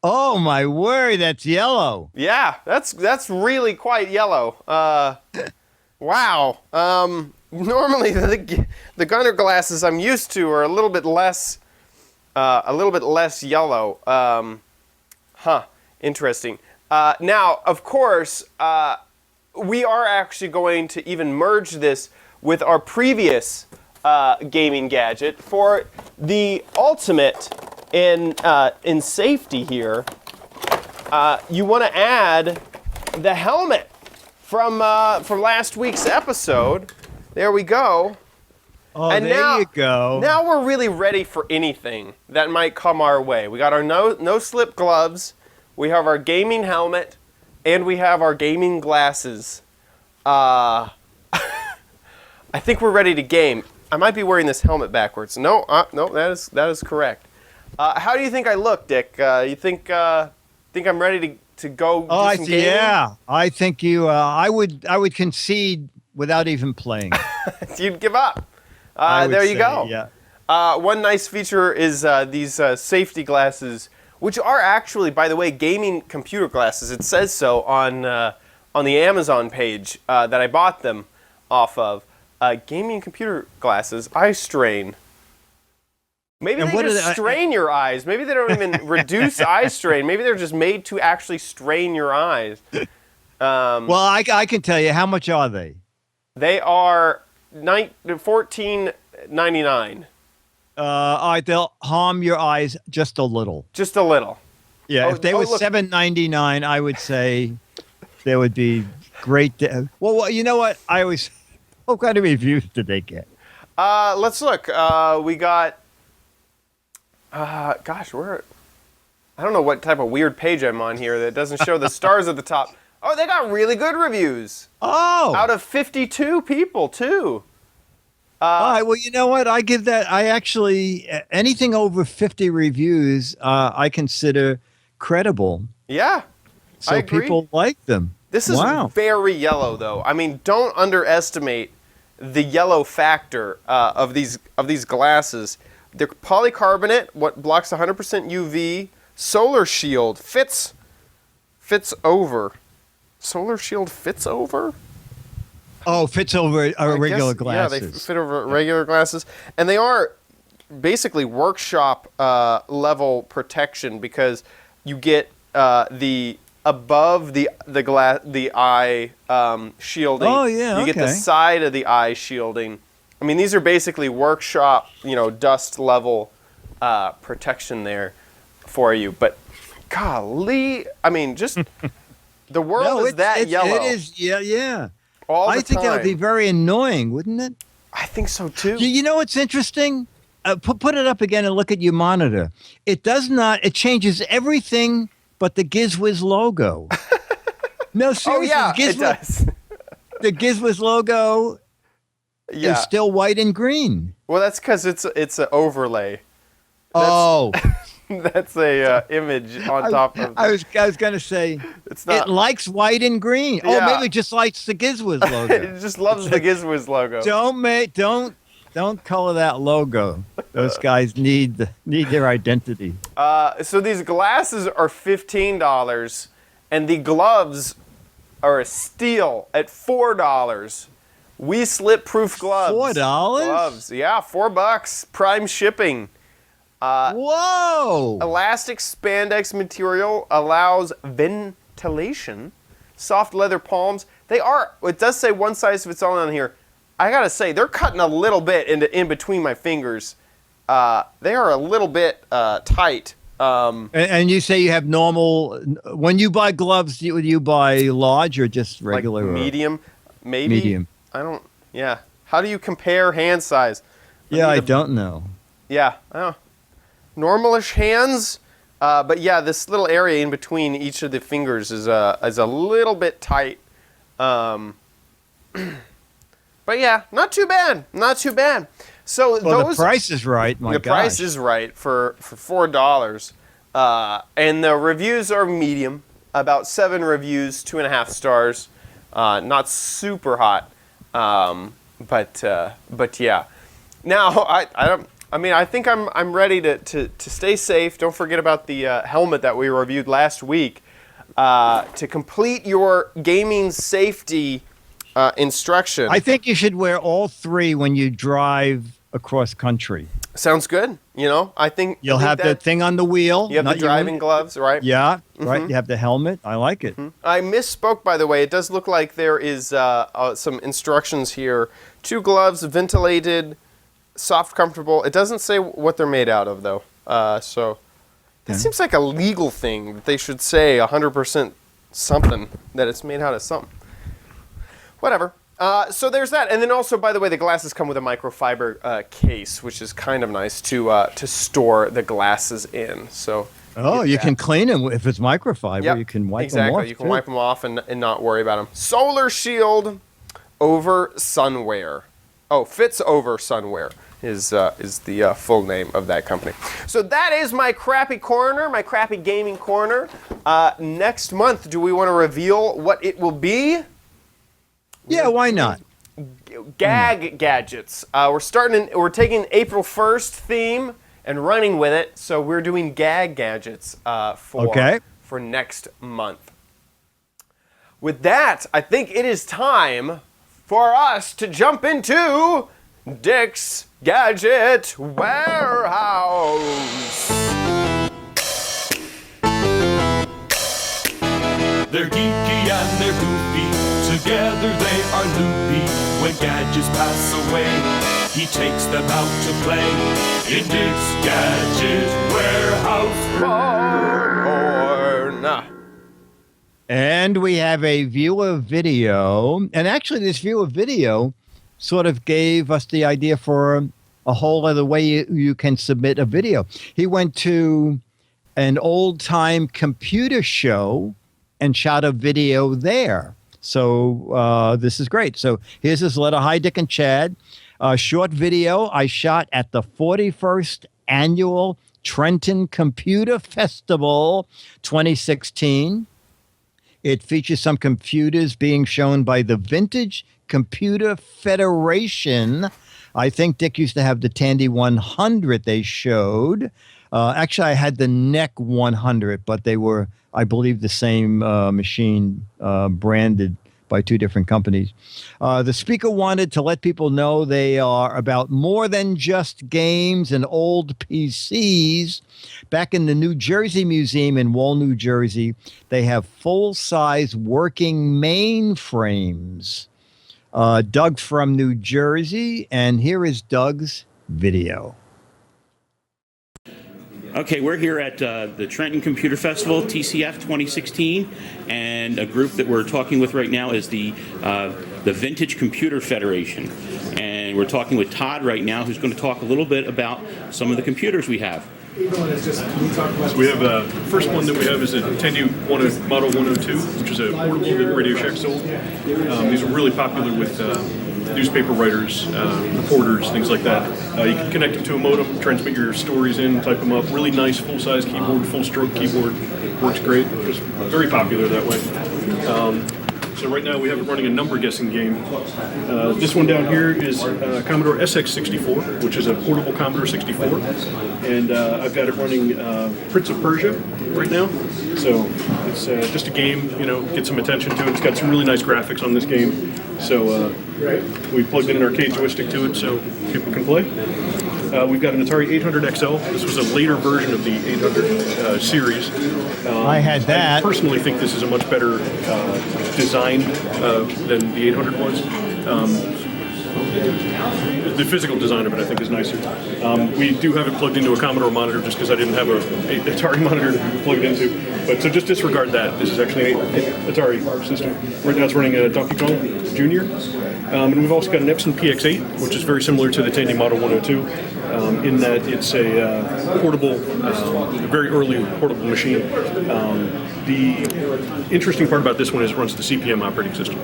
oh my word, that's yellow. Yeah, that's really quite yellow. Wow. Normally the gunner glasses I'm used to are a little bit less yellow. Interesting. Now, of course, we are actually going to even merge this with our previous gaming gadget for the ultimate in safety here. You want to add the helmet from last week's episode. There we go. Oh, and there you go. Now we're really ready for anything that might come our way. We got our no slip gloves, we have our gaming helmet, and we have our gaming glasses. I think we're ready to game. I might be wearing this helmet backwards. No, that is correct. How do you think I look, Dick? You think I'm ready to go? Do some gaming? Yeah. I think you. I would concede without even playing. You'd give up. There you go. Yeah. One nice feature is these safety glasses which are actually, by the way, gaming computer glasses. It says so on the Amazon page that I bought them off of. Gaming computer glasses, eye strain. Maybe they just strain your eyes. Maybe they don't even reduce eye strain. Maybe they're just made to actually strain your eyes. Well, I can tell you. How much are they? They are $14.99. All right, they'll harm your eyes just a little. Just a little. Yeah, if they were $7.99, I would say there would be great. Well, you know what? I always. What kind of reviews did they get? Let's look. We got. Gosh, I don't know what type of weird page I'm on here that doesn't show the stars at the top. Oh, they got really good reviews. Oh. Out of 52 people, too. All right, well, you know what? I give that. I actually, anything over 50 reviews, I consider credible. Yeah. So I agree. people like them. This is very yellow, though. I mean, don't underestimate the yellow factor of these glasses. They're polycarbonate, what blocks 100% UV. Solar shield fits over. Solar shield fits over? Oh, fits over regular glasses. Yeah, they fit over regular glasses. And they are basically workshop level protection because you get the above the eye shielding. Oh, yeah, You get the side of the eye shielding. I mean, these are basically workshop, dust level protection there for you. But golly, I mean, just the world is that yellow. It is, yeah. All the I think time. that would be very annoying, wouldn't it? I think so too. You know what's interesting? Put it up again and look at your monitor. It does not. It changes everything but the Giz Wiz logo. No, seriously. Oh yeah, it does. The Giz Wiz logo is still white and green. Well, that's because it's an overlay. Oh. That's a image on top of. I was gonna say it's not. It likes white and green. Yeah. Oh, maybe it just likes the Giz Wiz logo. It just loves the Giz Wiz logo. Don't color that logo. Those guys need their identity. So these glasses are $15, and the gloves are a steal at $4. We slip proof gloves. $4? Gloves, yeah, $4. Prime shipping. Whoa! Elastic spandex material allows ventilation. Soft leather palms. It does say one size fits all on here. I gotta say, they're cutting a little bit in between my fingers. They are a little bit tight. And you say you have normal. When you buy gloves, do you buy large or just regular? Like medium, maybe. Medium. I don't. Yeah. How do you compare hand size? I don't know. Yeah. Normalish hands, but yeah, this little area in between each of the fingers is a little bit tight. But yeah, not too bad. Not too bad. So the price is right. My gosh. The price is right for $4. And the reviews are medium, about 7 reviews, 2.5 stars. Not super hot, but yeah. Now I think I'm ready to stay safe. Don't forget about the helmet that we reviewed last week. To complete your gaming safety instruction. I think you should wear all 3 when you drive across country. Sounds good. I think you'll have the thing on the wheel. You have the driving gloves, right? Yeah, right. You have the helmet. I like it. I misspoke, by the way. It does look like there is some instructions here. 2 gloves, ventilated, soft, comfortable. It doesn't say what they're made out of, though. So that seems like a legal thing that they should say 100% something, that it's made out of something. Whatever. So there's that. And then also, by the way, the glasses come with a microfiber case, which is kind of nice to store the glasses in. So you can clean them if it's microfiber. Yep, you can wipe them off. Exactly. You can wipe them off and not worry about them. Solar shield over sunwear. Oh, fits over sunwear is the full name of that company. So that is my crappy corner, my crappy gaming corner. Next month, do we want to reveal what it will be? Yeah, why not? Gadgets. We're taking April 1st theme and running with it. So we're doing gag gadgets for next month. With that, I think it is time for us to jump into Dick's Gadget Warehouse. They're geeky and they're goofy, together they are loopy. When gadgets pass away, he takes them out to play in Dick's Gadget Warehouse. And we have a viewer video. And actually, this viewer video sort of gave us the idea for a whole other way you can submit a video. He went to an old-time computer show and shot a video there. So this is great. So here's his letter. Hi, Dick and Chad. Short video I shot at the 41st Annual Trenton Computer Festival 2016. It features some computers being shown by the Vintage Computer Federation. I think Dick used to have the Tandy 100 they showed. Actually, I had the NEC 100, but they were, I believe, the same machine, branded by two different companies. The speaker wanted to let people know they are about more than just games and old PCs. Back in the New Jersey Museum in Wall, New Jersey, they have full-size working mainframes. Doug from New Jersey, and here is Doug's video. Okay, we're here at the Trenton Computer Festival, TCF 2016, and a group that we're talking with right now is the Vintage Computer Federation. And we're talking with Todd right now, who's going to talk a little bit about some of the computers we have. So we have the first one that we have is a Tandy Model 102, which is a portable that Radio Shack sold. These are really popular with newspaper writers, reporters, things like that. You can connect them to a modem, transmit your stories in, type them up. Really nice full-size keyboard, full-stroke keyboard. Works great. Just very popular that way. So right now we have it running a number guessing game. This one down here is Commodore SX64, which is a portable Commodore 64. And I've got it running Prince of Persia right now. So it's just a game, get some attention to it. It's got some really nice graphics on this game. So we plugged in an arcade joystick to it so people can play. We've got an Atari 800 XL. This was a later version of the 800 series. I had that. I personally think this is a much better design than the 800 was. The physical design of it, I think, is nicer. We do have it plugged into a Commodore monitor just because I didn't have an Atari monitor to plug it into. But so just disregard that. This is actually an Atari system. Right now it's running a Donkey Kong Jr. And we've also got an Epson PX8, which is very similar to the Tandy Model 102 in that it's a portable, very early portable machine. The interesting part about this one is it runs the CPM operating system.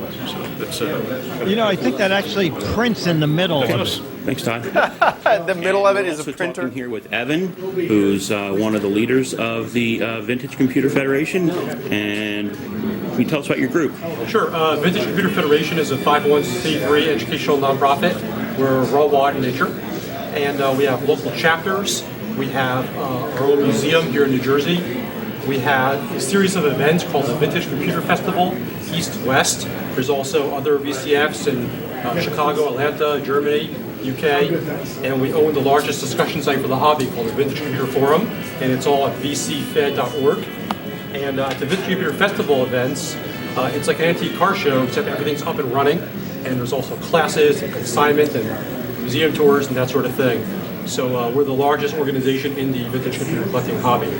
So that's, I think that actually prints in the middle. Thanks, Todd. The middle of it is a also printer. Talking here with Evan, who's one of the leaders of the Vintage Computer Federation, and can you tell us about your group? Sure. Vintage Computer Federation is a 501c3 educational nonprofit. We're worldwide in nature, and we have local chapters. We have our own museum here in New Jersey. We have a series of events called the Vintage Computer Festival, East-West. There's also other VCFs in Chicago, Atlanta, Germany, UK, and we own the largest discussion site for the hobby called the Vintage Computer Forum, and it's all at vcfed.org. And at the Vintage Computer Festival events, it's like an antique car show, except everything's up and running, and there's also classes and consignment and museum tours and that sort of thing. So we're the largest organization in the vintage computer collecting hobby.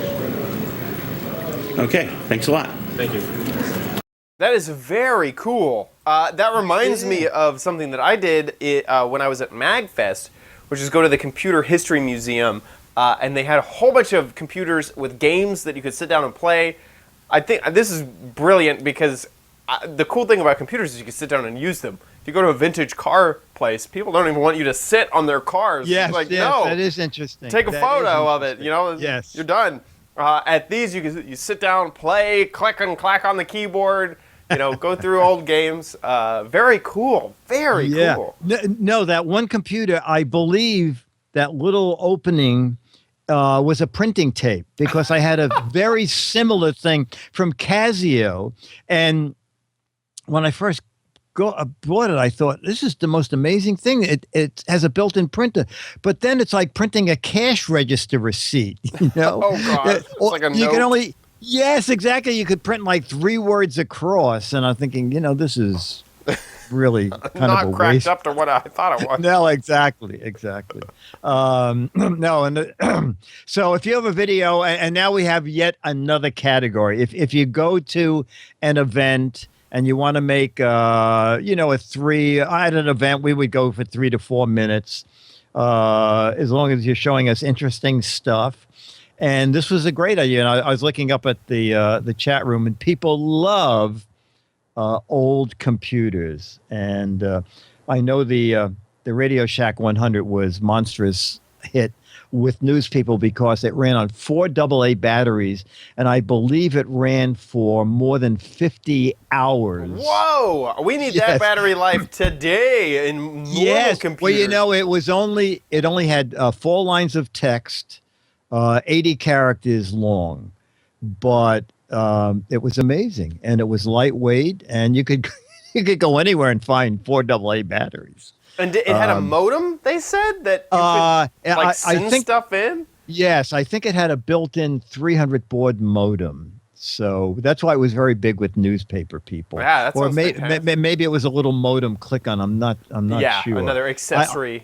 Okay, thanks a lot. Thank you. That is very cool. That reminds me of something that I did when I was at MagFest, which is go to the Computer History Museum, and they had a whole bunch of computers with games that you could sit down and play. I think this is brilliant because the cool thing about computers is you can sit down and use them. If you go to a vintage car place, people don't even want you to sit on their cars. Yes, like, yes, no, that is interesting. take a photo of it. Yes. You're done. At these, you sit down, play, click and clack on the keyboard. Go through old games. Very cool. Very cool. No, that one computer, I believe that little opening was a printing tape because I had a very similar thing from Casio. And when I first bought it, I thought, this is the most amazing thing. It has a built-in printer. But then it's like printing a cash register receipt, you know? Oh, God. It's like a you note. can only... Yes, exactly. You could print like 3 words across. And I'm thinking, this is really kind of a Not cracked waste. up to what I thought it was. No, exactly. No, and so if you have a video, and now we have yet another category. If you go to an event and you want to make, at an event, we would go for 3 to 4 minutes, as long as you're showing us interesting stuff. And this was a great idea. And I was looking up at the chat room, and people love old computers. And I know the Radio Shack 100 was monstrous hit with news people because it ran on 4 AA batteries, and I believe it ran for more than 50 hours. Whoa! We need that battery life today in normal computers. Well, it only had 4 lines of text, 80 characters long, but it was amazing, and it was lightweight, and you could go anywhere and find 4 AA batteries. And it had a modem, they said, that you could send stuff in? Yes, I think it had a built-in 300 baud modem. So that's why it was very big with newspaper people. Yeah, that sounds fantastic. Maybe it was a little modem click-on. I'm not sure. Another accessory.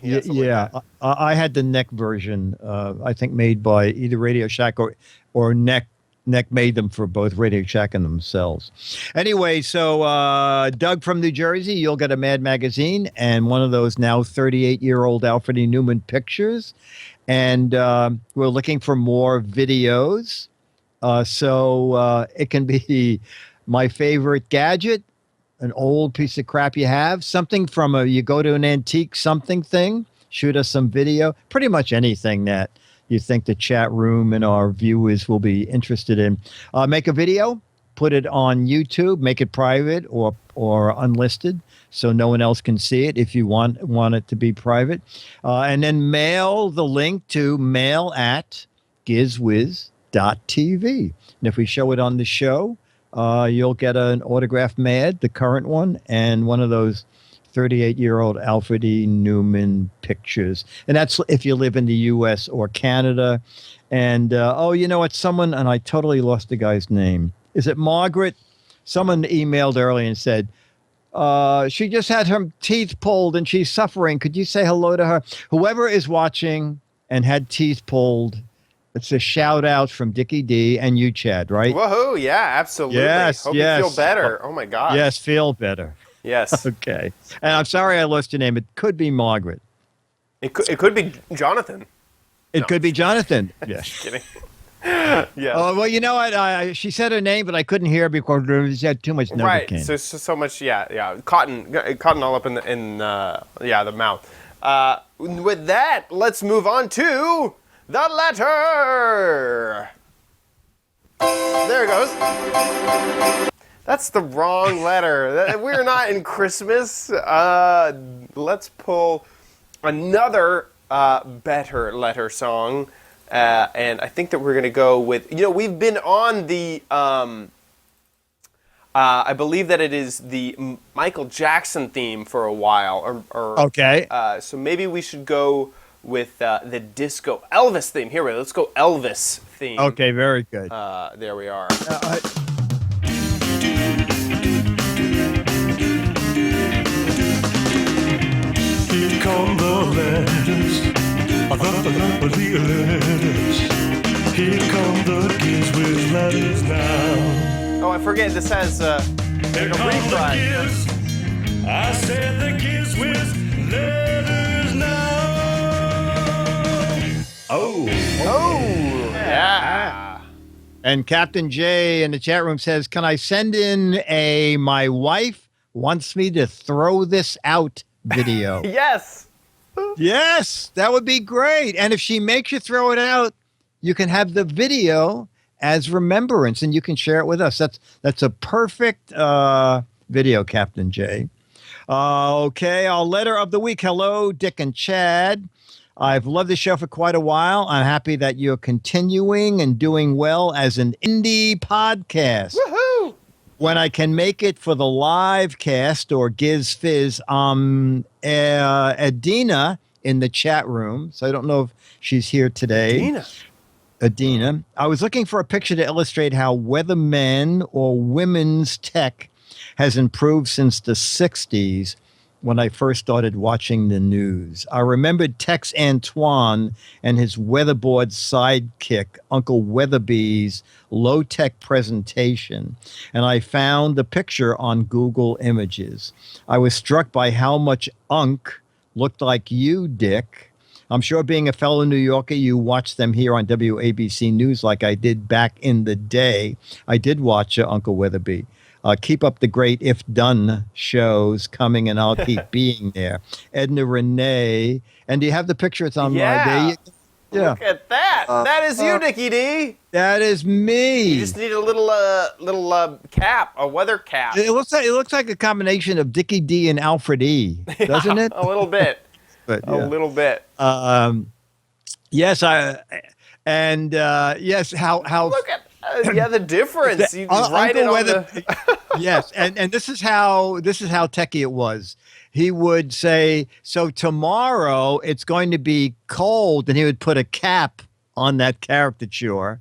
I had the NEC version, I think made by either Radio Shack or NEC. NEC made them for both Radio Shack and themselves. Anyway, so Doug from New Jersey, you'll get a Mad magazine and one of those now 38-year-old Alfred E. Newman pictures. And we're looking for more videos. So it can be my favorite gadget, an old piece of crap you have, something from you go to an antique something thing, shoot us some video, pretty much anything that you think the chat room and our viewers will be interested in. Make a video, put it on YouTube, make it private or unlisted so no one else can see it if you want it to be private. And then mail the link to mail@gizwiz.tv. And if we show it on the show, you'll get an autographed Mad, the current one, and one of those 38-year-old Alfred E. Newman pictures. And that's if you live in the U.S. or Canada. And, it's someone, and I totally lost the guy's name. Is it Margaret? Someone emailed early and said, she just had her teeth pulled and she's suffering. Could you say hello to her? Whoever is watching and had teeth pulled, it's a shout out from Dickie D and you, Chad, right? Woohoo, yeah, absolutely. Yes, Hope you feel better. Oh, my God. Yes, feel better. Yes. Okay. And I'm sorry I lost your name. It could be Margaret. It could be Jonathan. It could be Jonathan. Yes. Just kidding. Yeah. Oh, well, you know what? She said her name, but I couldn't hear because she had too much Novocaine. Right. So much. Yeah. Cotton all up in the mouth. With that, let's move on to the letter. There it goes. That's the wrong letter. We're not in Christmas. Let's pull another better letter song. And I think that we're going to go with, we've been on the, I believe that it is the Michael Jackson theme for a while. Okay. So maybe we should go with the disco Elvis theme. Here we go. Let's go Elvis theme. Okay, very good. There we are. Here come the letters, the letters. Here come the Giz Wiz letters now. Oh, I forget. This has Here come the Giz. I said the Giz Wiz letters now. Oh, yeah. And Captain J in the chat room says, "Can I send in my wife wants me to throw this out video?" Yes. Yes, that would be great. And if she makes you throw it out, you can have the video as remembrance and you can share it with us. That's a perfect video, Captain J. Okay, our letter of the week. Hello, Dick and Chad. I've loved the show for quite a while. I'm happy that you're continuing and doing well as an indie podcast. Woohoo! When I can make it for the live cast or Giz Fizz, Adina in the chat room. So I don't know if she's here today. Adina. I was looking for a picture to illustrate how weathermen or women's tech has improved since the 60s when I first started watching the news. I remembered Tex Antoine and his weatherboard sidekick, Uncle Weatherby's low-tech presentation, and I found the picture on Google Images. I was struck by how much Unc looked like you, Dick. I'm sure being a fellow New Yorker, you watched them here on WABC News like I did back in the day. I did watch Uncle Weatherby. Keep up the great If Done shows coming, and I'll keep being there. Edna Renee. And do you have the picture? It's on my day. Yeah. Look at that. That is you, Dickie D. That is me. You just need a little cap, a weather cap. It looks like a combination of Dickie D and Alfred E. Doesn't it? A little bit. But, yeah. A little bit. Yes, yes. How? Look at the difference. You just write it on the. Yes, and this is how techie it was. He would say, "So tomorrow it's going to be cold," and he would put a cap on that caricature.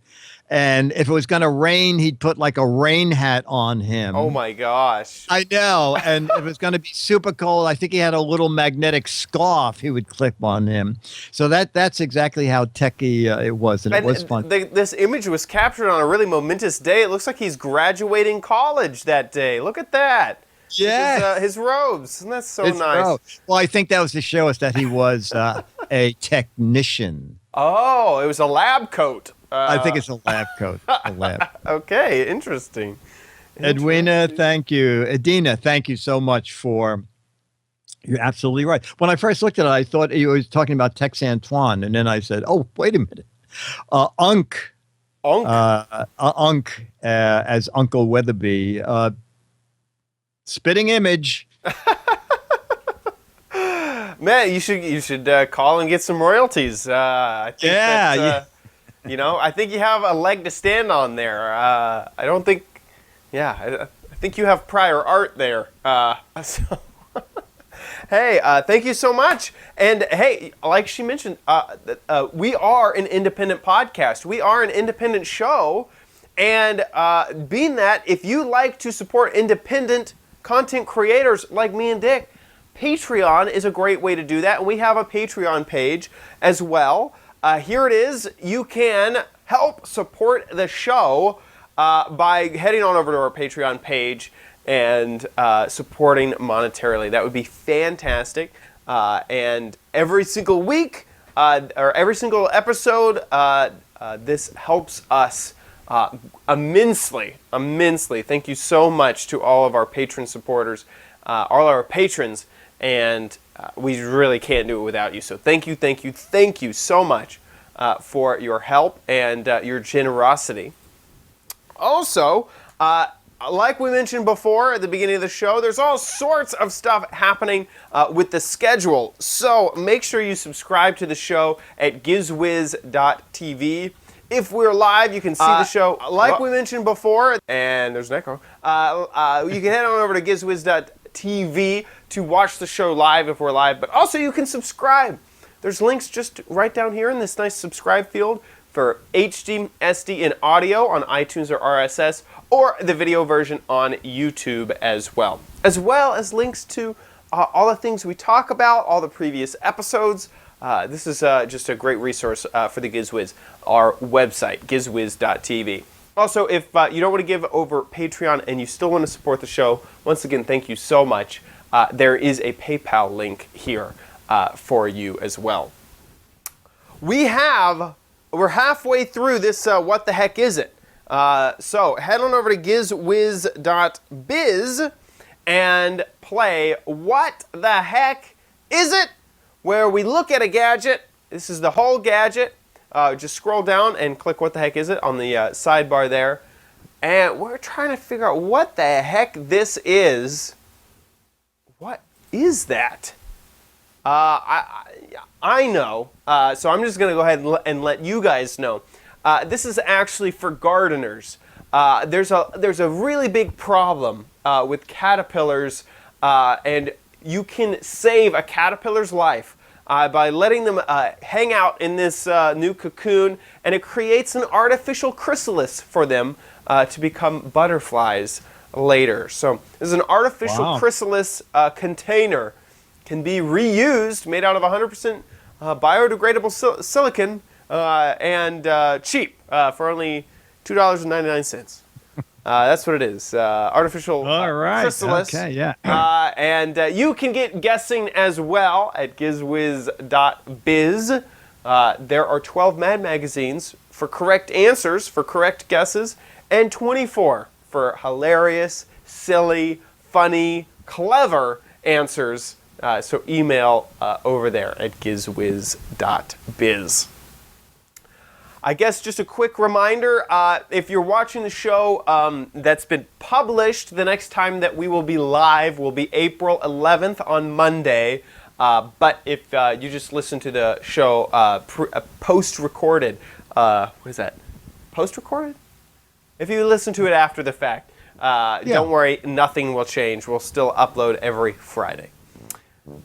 And if it was going to rain, he'd put like a rain hat on him. Oh my gosh! I know. And if it was going to be super cold, I think he had a little magnetic scarf he would clip on him. So that's exactly how techie it was, and it was fun. This image was captured on a really momentous day. It looks like he's graduating college that day. Look at that. Yeah, his robes. And that's so nice. Well, I think that was to show us that he was a technician. Oh, it was a lab coat. I think it's a lab coat. A lab. Okay, interesting. Edwina, thank you. Adina, thank you so much for. You're absolutely right. When I first looked at it, I thought you were talking about Tex Antoine, and then I said, "Oh, wait a minute, Unc as Uncle Weatherby." Spitting image. Man, you should call and get some royalties. I think I think you have a leg to stand on there. I think you have prior art there. Hey, thank you so much. And hey, like she mentioned, we are an independent podcast. We are an independent show. And being that, if you like to support independent content creators like me and Dick, Patreon is a great way to do that. And we have a Patreon page as well. Here it is. You can help support the show by heading on over to our Patreon page and supporting monetarily. That would be fantastic. And every single week or every single episode, this helps us immensely. Thank you so much to all of our patron supporters, all our patrons, and we really can't do it without you. So thank you so much for your help and your generosity. Also, like we mentioned before at the beginning of the show, there's all sorts of stuff happening with the schedule. So make sure you subscribe to the show at gizwiz.tv. If we're live, you can see the show. Like we mentioned before, and there's an echo, you can head on over to gizwiz.tv to watch the show live if we're live, but also you can subscribe. There's links just right down here in this nice subscribe field for HD, SD, and audio on iTunes or RSS, or the video version on YouTube as well as links to all the things we talk about, all the previous episodes. This is just a great resource for the Giz Wiz, our website, gizwiz.tv. Also, if you don't want to give over Patreon and you still want to support the show, once again, thank you so much. There is a PayPal link here for you as well. We're halfway through this What the Heck Is It? So head on over to gizwiz.biz and play What the Heck Is It? Where we look at a gadget. This is the whole gadget. Just scroll down and click What the Heck Is It on the sidebar there. And we're trying to figure out what the heck this is. What is that? I know, so I'm just going to go ahead and let you guys know. This is actually for gardeners. There's a really big problem with caterpillars, and you can save a caterpillar's life by letting them hang out in this new cocoon, and it creates an artificial chrysalis for them to become butterflies later. So this is an artificial chrysalis container. Can be reused, made out of 100% biodegradable silicon, and cheap for only $2.99. That's what it is. Artificial chrysalis. Okay, yeah. And you can get guessing as well at gizwiz.biz. There are 12 Mad magazines for correct answers, for correct guesses, and 24 for hilarious, silly, funny, clever answers. So email over there at gizwiz.biz. I guess just a quick reminder, if you're watching the show that's been published, the next time that we will be live will be April 11th on Monday. But if you just listen to the show post-recorded, what is that? Post-recorded? If you listen to it after the fact, don't worry, nothing will change. We'll still upload every Friday.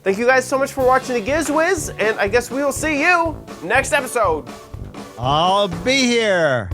Thank you guys so much for watching the Giz Wiz, and I guess we will see you next episode. I'll be here.